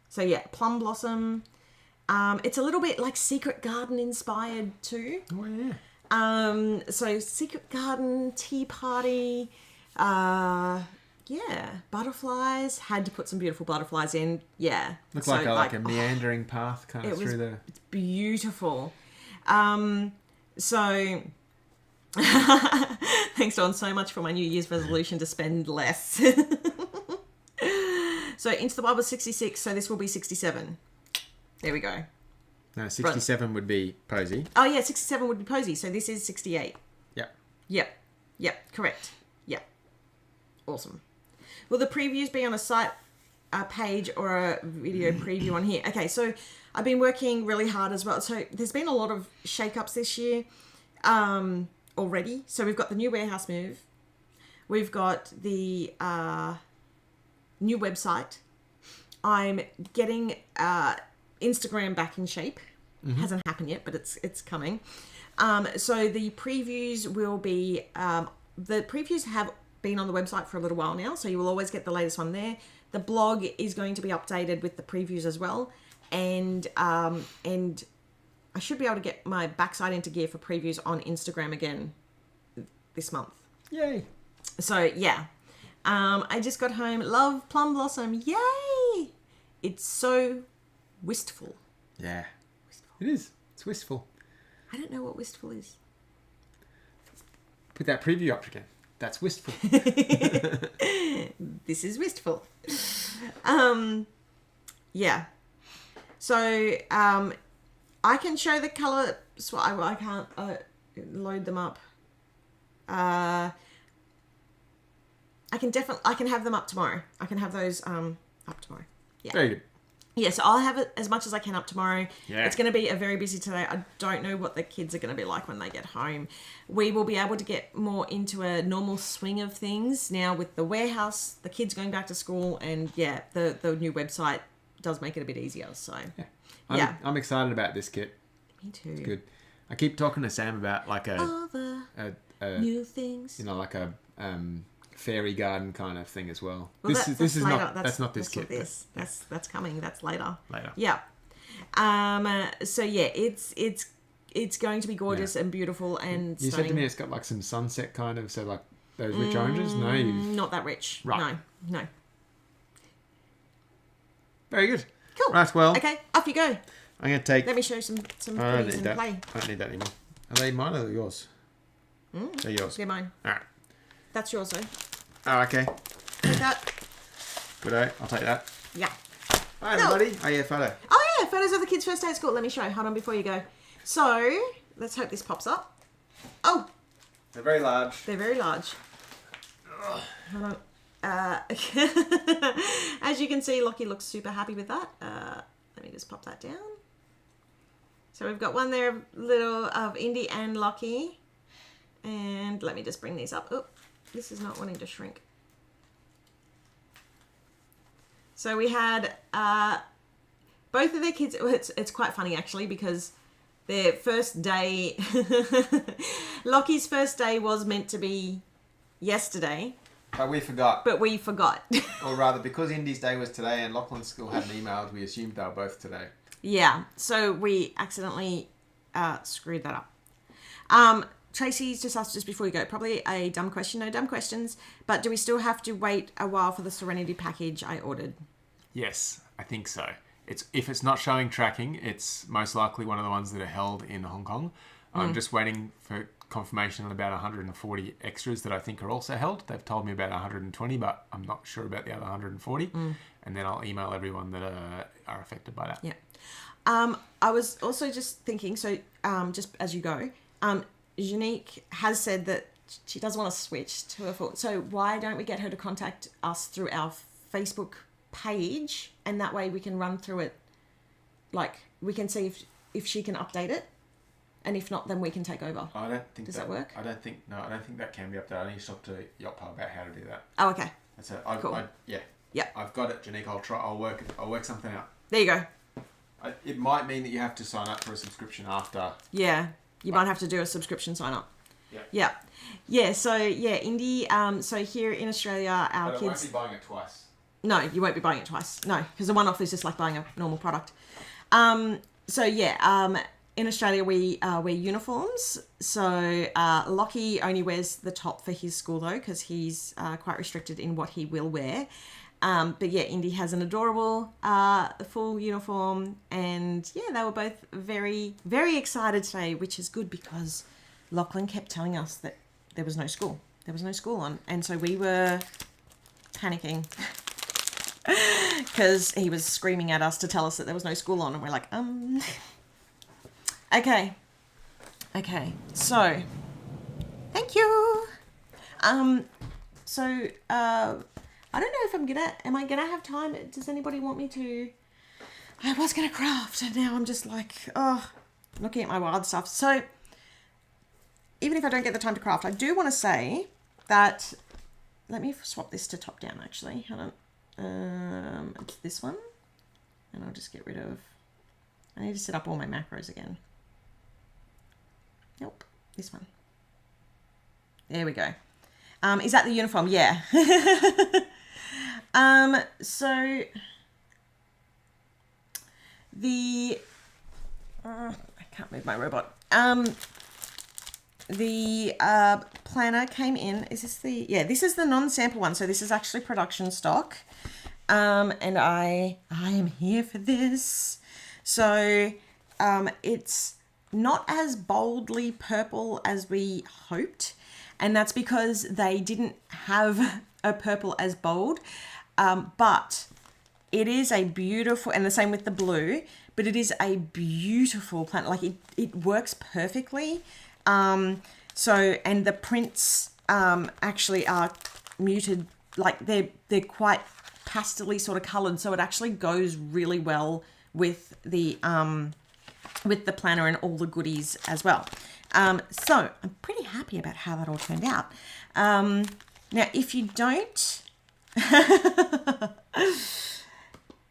So yeah, Plum Blossom. It's a little bit like Secret Garden inspired too. Oh yeah. So Secret Garden, Tea Party, yeah, butterflies. Had to put some beautiful butterflies in. Yeah. Looks like a meandering path kind of through the... It's beautiful. So thanks, Dawn, so much for my New Year's resolution to spend less. So Into the Wild was 66, so this will be 67. There we go. No, 67 would be Posy. Oh yeah, 67 would be Posy, so this is 68. Yep. Yep, correct. Yep. Awesome. Will the previews be on a site page or a video preview on here? Okay, so I've been working really hard as well. So there's been a lot of shake-ups this year already. So we've got the new warehouse move. We've got the new website. I'm getting Instagram back in shape. Mm-hmm. Hasn't happened yet, but it's coming. So the previews will be... the previews have been on the website for a little while now, so you will always get the latest one there. The blog is going to be updated with the previews as well, and I should be able to get my backside into gear for previews on Instagram again this month. Yay! So yeah, I just got home. Love Plum Blossom. Yay! It's so wistful. Yeah. It is. It's wistful. I don't know what wistful is. Put that preview up again. That's wistful. This is wistful. Yeah. So, I can show the colour. So I can't load them up. I can have them up tomorrow. I can have those up tomorrow. Yeah. Very good. Yeah, so I'll have it as much as I can up tomorrow. Yeah. It's going to be a very busy today. I don't know what the kids are going to be like when they get home. We will be able to get more into a normal swing of things now with the warehouse, the kids going back to school, and yeah, the new website does make it a bit easier. So yeah. I'm excited about this kit. Me too. It's good. I keep talking to Sam about like All the new things. You know, like a fairy garden kind of thing as well. Well, this is later. not that's not this kit. That's coming. That's later. Later. Yeah. So yeah, it's going to be gorgeous and beautiful and you stunning. said to me it's got like some sunset kind of, so like those rich oranges. No, Not that rich. Right. No. Very good. Cool. Right. Well. Okay, off you go. I'm gonna take. Let me show you some I don't goodies need and that. play. I don't need that anymore. Are they mine or yours? They're yours. They're mine. All right. That's yours though. Oh, okay. Take that. Good. I'll take that. Yeah. Hi, everybody. Oh, yeah, photo. Oh yeah, photos of the kids' first day at school. Let me show. Hold on before you go. So let's hope this pops up. Oh, They're very large. they're very large. Hold on. As you can see, Lockie looks super happy with that. Let me just pop that down. So we've got one there, little of Indy and Lockie. And let me just bring these up. Oh, this is not wanting to shrink. So we had both of their kids. It's quite funny actually because their first day, Lockie's first day was meant to be yesterday. But we forgot. But we forgot. Or rather, because Indy's day was today and Lachlan's school hadn't emailed, we assumed they were both today. Yeah, so we accidentally screwed that up. Tracy's just asked just before you go, probably a dumb question, no dumb questions, but do we still have to wait a while for the Serenity package I ordered? Yes, I think so. If it's not showing tracking, it's most likely one of the ones that are held in Hong Kong. I'm just waiting for confirmation on about 140 extras that I think are also held. They've told me about 120, but I'm not sure about the other 140. And then I'll email everyone that are affected by that. Yeah. I was also just thinking, so just as you go, Janique has said that she does want to switch to her full. So why don't we get her to contact us through our Facebook page, and that way we can run through it. Like we can see if she can update it, and if not, then we can take over. I don't think Does that work? I don't think that can be updated. I need to talk to Yotpa about how to do that. Oh, okay. That's it. Cool. Yeah. Yeah. I've got it, Janique. I'll work something out. There you go. It might mean that you have to sign up for a subscription after. Yeah. You might have to do a subscription sign up. Yeah. Yeah. So yeah, Indy. So here in Australia, our But I kids. won't be buying it twice. No, you won't be buying it twice. No, because the one-off is just like buying a normal product. So yeah, in Australia we wear uniforms. So Lockie only wears the top for his school though, because he's quite restricted in what he will wear. But yeah, Indy has an adorable full uniform, and yeah, they were both very, very excited today, which is good because Lachlan kept telling us that there was no school. There was no school on, and so we were panicking because he was screaming at us to tell us that there was no school on, and we're like, okay, so thank you. So I don't know if am I gonna have time? Does anybody want me to? I was gonna craft, and now I'm just like, looking at my wild stuff. So even if I don't get the time to craft, I do want to say that. Let me swap this to top down. Actually, hold on. It's this one, and I'll just get rid of. I need to set up all my macros again. Nope, this one. There we go. Is that the uniform? Yeah. So the I can't move my robot. The planner came in. Is this the this is the non-sample one. So this is actually production stock. And I am here for this. So it's not as boldly purple as we hoped. And that's because they didn't have a purple as bold. But it is a beautiful, and the same with the blue, but it is a beautiful plant. Like it works perfectly. And the prints actually are muted, like they're quite pastely sort of colored, so it actually goes really well with the planner and all the goodies as well. So I'm pretty happy about how that all turned out. Now, if you don't,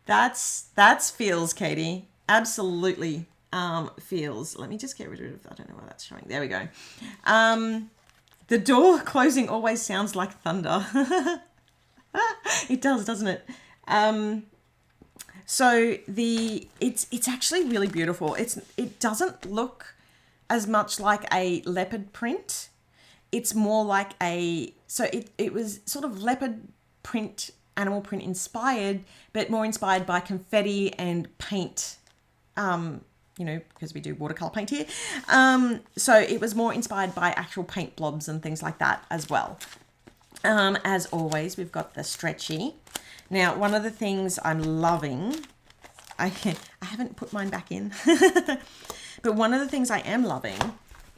that's feels, Katie. Absolutely feels. Let me just get rid of, I don't know why that's showing. There we go. The door closing always sounds like thunder. It does, doesn't it? So it's actually really beautiful. It doesn't look as much like a leopard print. It's more like it was sort of leopard print, animal print inspired, but more inspired by confetti and paint, because we do watercolor paint here. So it was more inspired by actual paint blobs and things like that as well. As always, we've got the stretchy. Now, one of the things I'm loving, I haven't put mine back in, but one of the things I am loving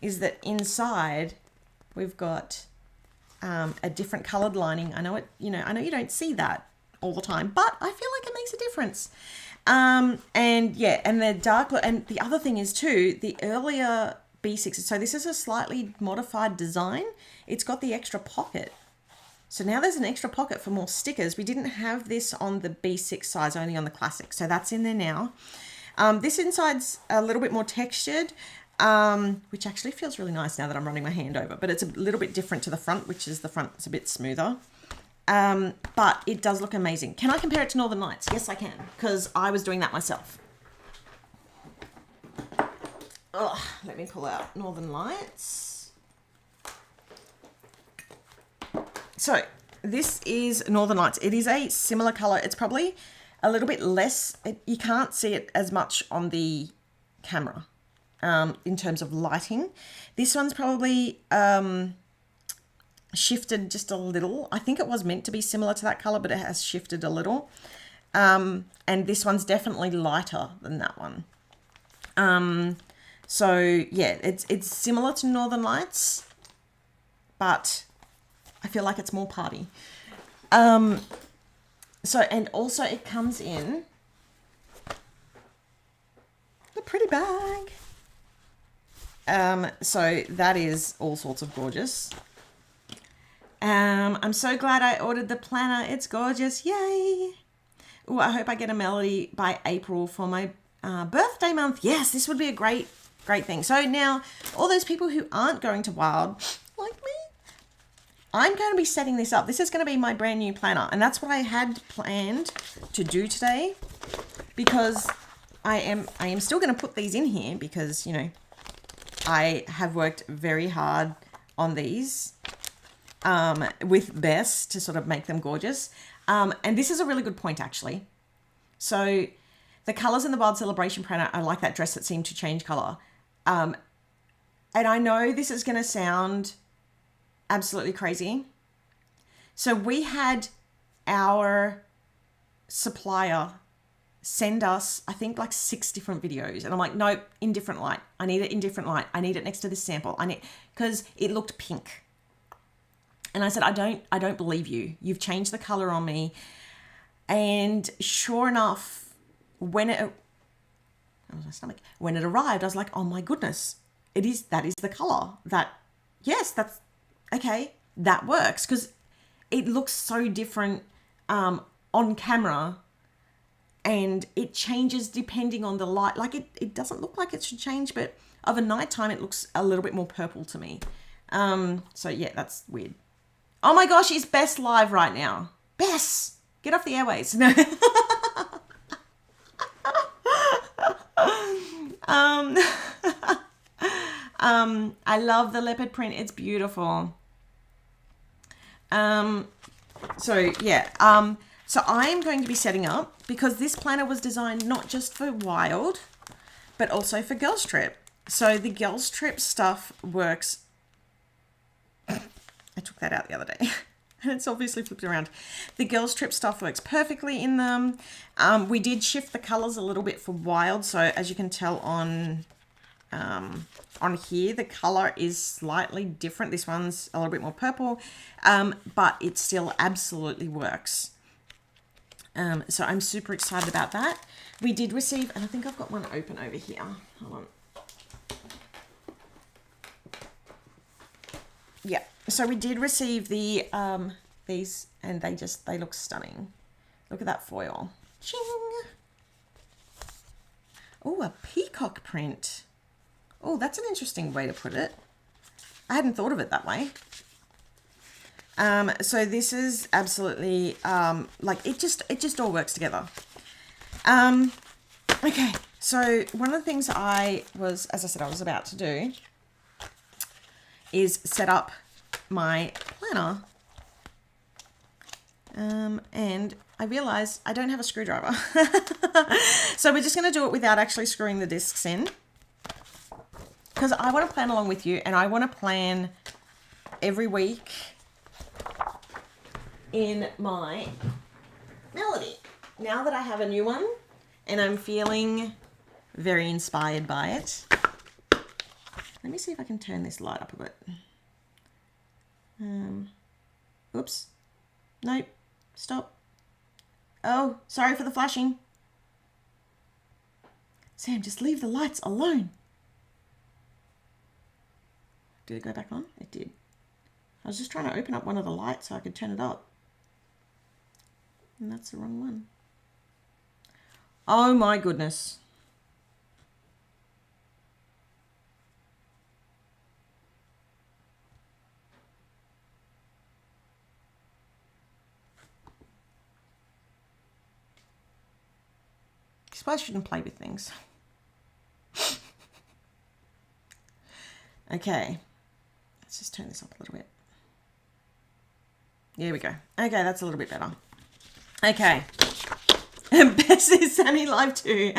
is that inside we've got a different colored lining. I know you don't see that all the time, but I feel like it makes a difference. And the dark blue, and the other thing is too, the earlier B6s, so this is a slightly modified design. It's got the extra pocket. So now there's an extra pocket for more stickers. We didn't have this on the B6 size, only on the classic. So that's in there now. This inside's a little bit more textured, which actually feels really nice now that I'm running my hand over. But it's a little bit different to the front, which is the front's a bit smoother. But it does look amazing. Can I compare it to Northern Lights? Yes, I can, because I was doing that myself. Let me pull out Northern Lights. So this is Northern Lights. It is a similar color. It's probably a little bit less. You can't see it as much on the camera in terms of lighting. This one's probably shifted just a little. I think it was meant to be similar to that color, but it has shifted a little. And this one's definitely lighter than that one. So yeah, it's similar to Northern Lights, but I feel like it's more party. And also it comes in a pretty bag. So that is all sorts of gorgeous. I'm so glad I ordered the planner. It's gorgeous. Yay. Ooh, I hope I get a melody by April for my birthday month. Yes, this would be a great thing. So now all those people who aren't going to Wild, like me, I'm going to be setting this up. This is going to be my brand new planner. And that's what I had planned to do today, because I am still going to put these in here because, I have worked very hard on these with Bess to sort of make them gorgeous. And this is a really good point, actually. So the colors in the Wild Celebration planner are like that dress that seemed to change color. And I know this is going to sound absolutely crazy. So we had our supplier send us, I think, like 6 different videos. And I'm like, nope, in different light. I need it in different light. I need it next to this sample. Because it looked pink. And I said, I don't believe you. You've changed the color on me. And sure enough, when it arrived, I was like, oh my goodness, that is the color. Yes, that's okay. That works, because it looks so different on camera, and it changes depending on the light. Like it doesn't look like it should change, but of a nighttime, it looks a little bit more purple to me. So yeah, that's weird. Oh my gosh, is Bess live right now? Bess, get off the airways. No. I love the leopard print. It's beautiful. So yeah, So I am going to be setting up, because this planner was designed not just for Wild, but also for Girls Trip. So the Girls Trip stuff works. I took that out the other day. And it's obviously flipped around. The Girls Trip stuff works perfectly in them. We did shift the colors a little bit for Wild. So as you can tell on here, the color is slightly different. This one's a little bit more purple, but it still absolutely works. So I'm super excited about that. We did receive, and I think I've got one open over here. Hold on. Yeah. So we did receive the these, and they look stunning. Look at that foil. Ching. Oh, a peacock print. Oh, that's an interesting way to put it. I hadn't thought of it that way. So this is absolutely like it just all works together. Okay, so one of the things I was, as I said, I was about to do is set up my planner. And I realized I don't have a screwdriver. So we're just going to do it without actually screwing the discs in, because I want to plan along with you, and I want to plan every week in my melody. Now that I have a new one and I'm feeling very inspired by it. Let me see if I can turn this light up a bit. Oops. Nope. Stop. Oh, sorry for the flashing. Sam, just leave the lights alone. Did it go back on? It did. I was just trying to open up one of the lights so I could turn it up. And that's the wrong one. Oh my goodness. I suppose I shouldn't play with things. Okay. Let's just turn this up a little bit. There we go. Okay, that's a little bit better. Okay. Bess is Sami live too.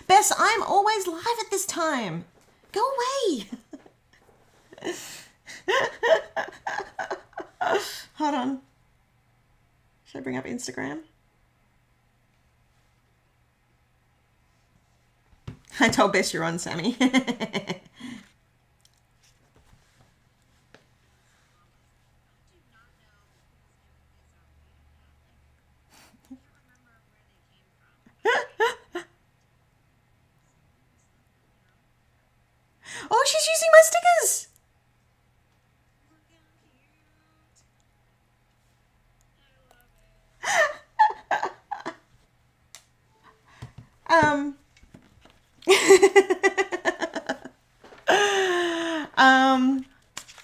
Bess, I'm always live at this time. Go away. Hold on. Should I bring up Instagram? I told Bess you're on, Sami. Oh, she's using my stickers.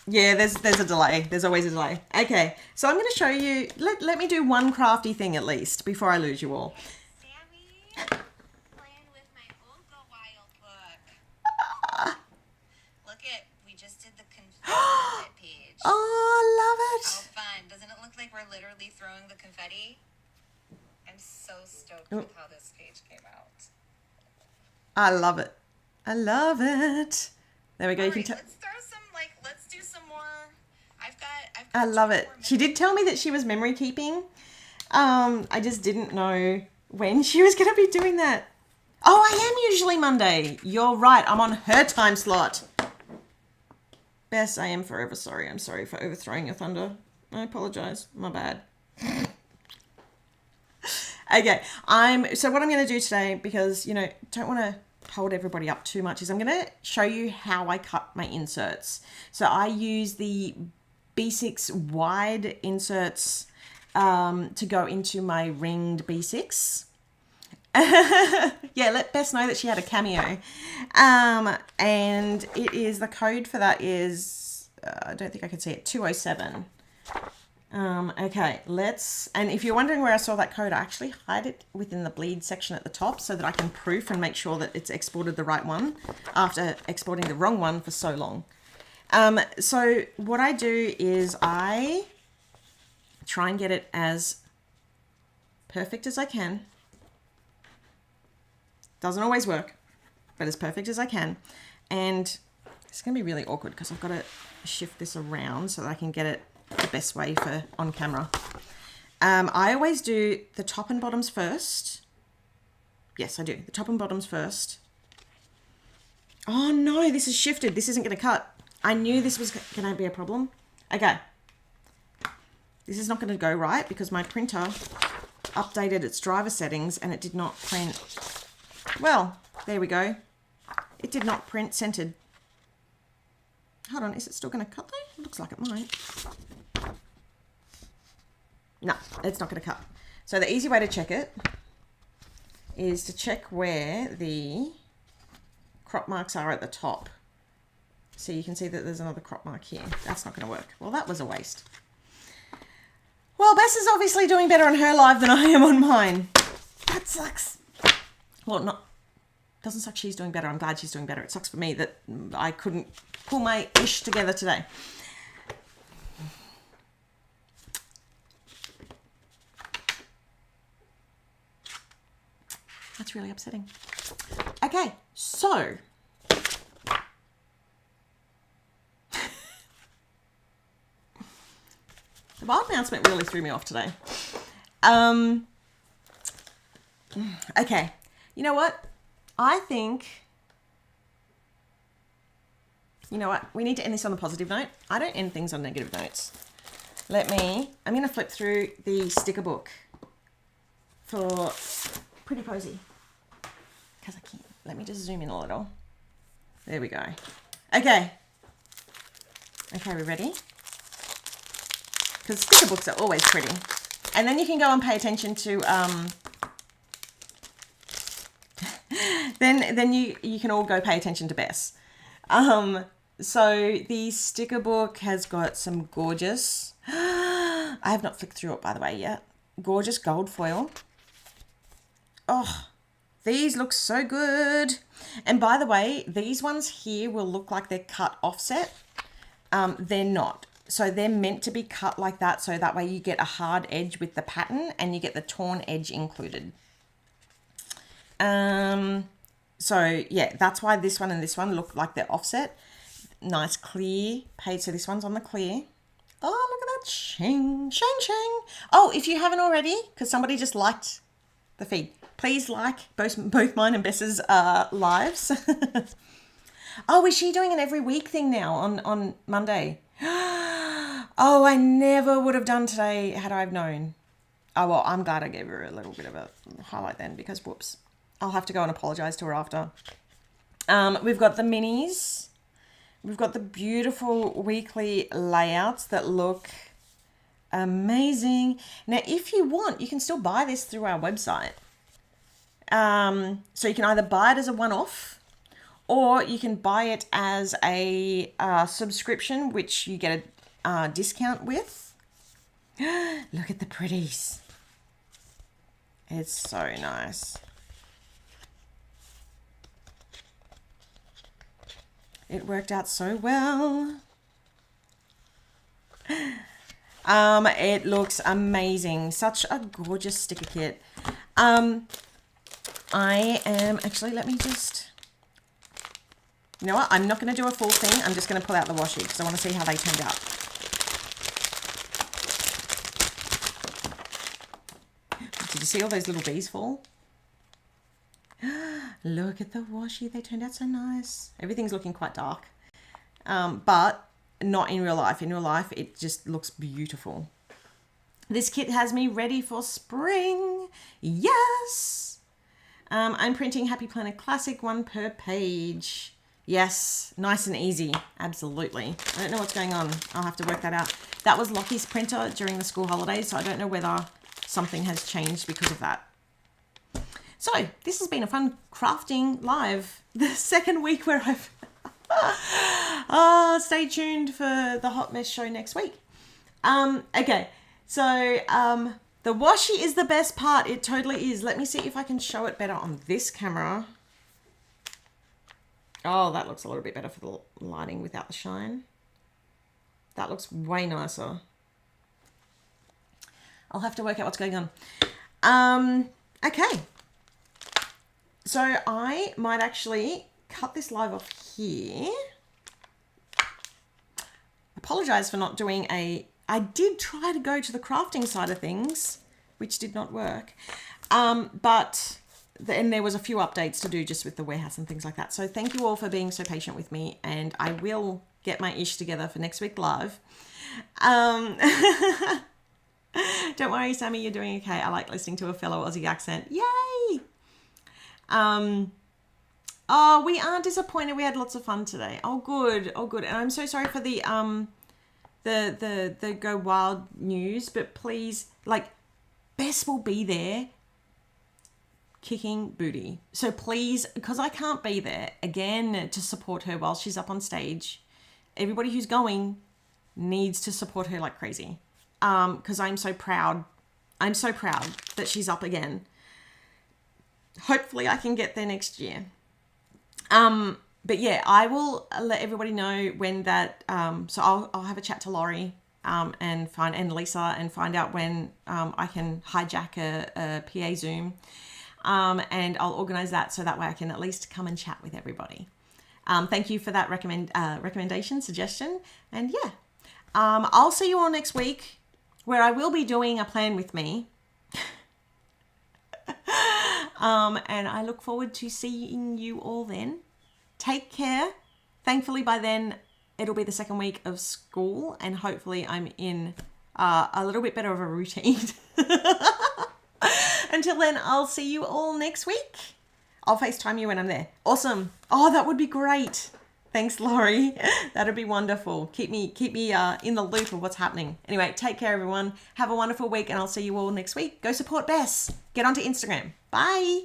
Yeah, there's a delay. There's always a delay. Okay, so I'm going to show you. Let me do one crafty thing at least before I lose you all. Sammy, playing with my old Go Wild book. Look at, we just did the confetti page. Oh, I love How it. fun. Doesn't it look like we're literally throwing the confetti? I'm so stoked with how this page came out. I love it. I love it. There we go. All You can right, tell. let's throw some, let's do some more. I've got I love 2 it. more She did tell me that she was memory keeping. I just didn't know when she was going to be doing that. Oh, I am usually Monday. You're right. I'm on her time slot. Bess, I am forever sorry. I'm sorry for overthrowing your thunder. I apologize. My bad. Okay. So what I'm going to do today, because, don't want to hold everybody up too much, is I'm going to show you how I cut my inserts. So I use the B6 wide inserts to go into my ringed B6. Yeah, let Bess know that she had a cameo. And it is, the code for that is, I don't think I can see it, 207. Okay, and if you're wondering where I saw that code, I actually hide it within the bleed section at the top so that I can proof and make sure that it's exported the right one after exporting the wrong one for so long. So what I do is I try and get it as perfect as I can. Doesn't always work, but as perfect as I can. And it's going to be really awkward because I've got to shift this around so that I can get it the best way for on camera. I always do the top and bottoms first. Yes, I do. The top and bottoms first. Oh no, this is shifted. This isn't going to cut. I knew this was going to be a problem. Okay. This is not going to go right because my printer updated its driver settings and it did not print. Well, there we go. It did not print centered. Hold on, is it still going to cut though? It looks like it might. No, it's not going to cut. So the easy way to check it is to check where the crop marks are at the top. So you can see that there's another crop mark here. That's not going to work. Well, that was a waste. Well, Bess is obviously doing better on her live than I am on mine. That sucks. Well, doesn't suck she's doing better. I'm glad she's doing better. It sucks for me that I couldn't pull my ish together today. That's really upsetting. Okay, so the wild announcement really threw me off today. Okay, you know what? I think, you know what? We need to end this on a positive note. I don't end things on negative notes. I'm going to flip through the sticker book for Pretty Posy. Because I can't. Let me just zoom in a little. There we go. Okay. Okay, we ready? Because sticker books are always pretty. And then you can go and pay attention to, then you can all go pay attention to Bess. So the sticker book has got some gorgeous, I have not flicked through it by the way yet, gorgeous gold foil. Oh, these look so good. And by the way, these ones here will look like they're cut offset. They're not. So they're meant to be cut like that, so that way you get a hard edge with the pattern and you get the torn edge included. So yeah, that's why this one and this one look like they're offset. Nice clear page. So this one's on the clear. Oh, look at that. Shing, shing, shing. Oh, if you haven't already, because somebody just liked the feed, please like both mine and Bess's lives. Oh, is she doing an every week thing now on Monday? Oh, I never would have done today had I have known. Oh, well, I'm glad I gave her a little bit of a highlight then because, whoops. I'll have to go and apologise to her after. We've got the minis. We've got the beautiful weekly layouts that look amazing. Now, if you want, you can still buy this through our website. So you can either buy it as a one-off or you can buy it as a subscription, which you get a discount with. Look at the pretties. It's so nice. It worked out so well. It looks amazing. Such a gorgeous sticker kit. I am actually, let me just, you know what? I'm not going to do a full thing. I'm just going to pull out the washi because I want to see how they turned out. Did you see all those little bees fall? Look at the washi. They turned out so nice. Everything's looking quite dark. But not in real life. In real life, it just looks beautiful. This kit has me ready for spring. Yes. I'm printing Happy Planner Classic, 1 per page. Yes. Nice and easy. Absolutely. I don't know what's going on. I'll have to work that out. That was Lockie's printer during the school holidays, so I don't know whether something has changed because of that. So this has been a fun crafting live. The second week where I've stay tuned for the Hot Mess show next week. Okay, so the washi is the best part. It totally is. Let me see if I can show it better on this camera. Oh, that looks a little bit better for the lighting without the shine. That looks way nicer. I'll have to work out what's going on. Okay. So I might actually cut this live off here. Apologize for not doing I did try to go to the crafting side of things, which did not work. But then there was a few updates to do just with the warehouse and things like that. So thank you all for being so patient with me, and I will get my ish together for next week live. Don't worry, Sammy, you're doing okay. I like listening to a fellow Aussie accent. Yay! Oh, we aren't disappointed. We had lots of fun today. Oh, good. Oh, good. And I'm so sorry for the Go Wild news, but please, like, Bess will be there kicking booty. So please, because I can't be there again to support her while she's up on stage, everybody who's going needs to support her like crazy. Because I'm so proud. I'm so proud that she's up again. Hopefully I can get there next year. But yeah, I will let everybody know when that, so I'll have a chat to Laurie, and Lisa, and find out when, I can hijack a PA Zoom, and I'll organize that so that way I can at least come and chat with everybody. Thank you for that recommendation, suggestion. And yeah, I'll see you all next week, where I will be doing a plan with me. And I look forward to seeing you all then. Take care. Thankfully, by then, it'll be the second week of school, and hopefully I'm in a little bit better of a routine. Until then, I'll see you all next week. I'll FaceTime you when I'm there. Awesome. Oh, that would be great. Thanks, Laurie. That'd be wonderful. Keep me in the loop of what's happening. Anyway, take care, everyone. Have a wonderful week, and I'll see you all next week. Go support Bess. Get onto Instagram. Bye.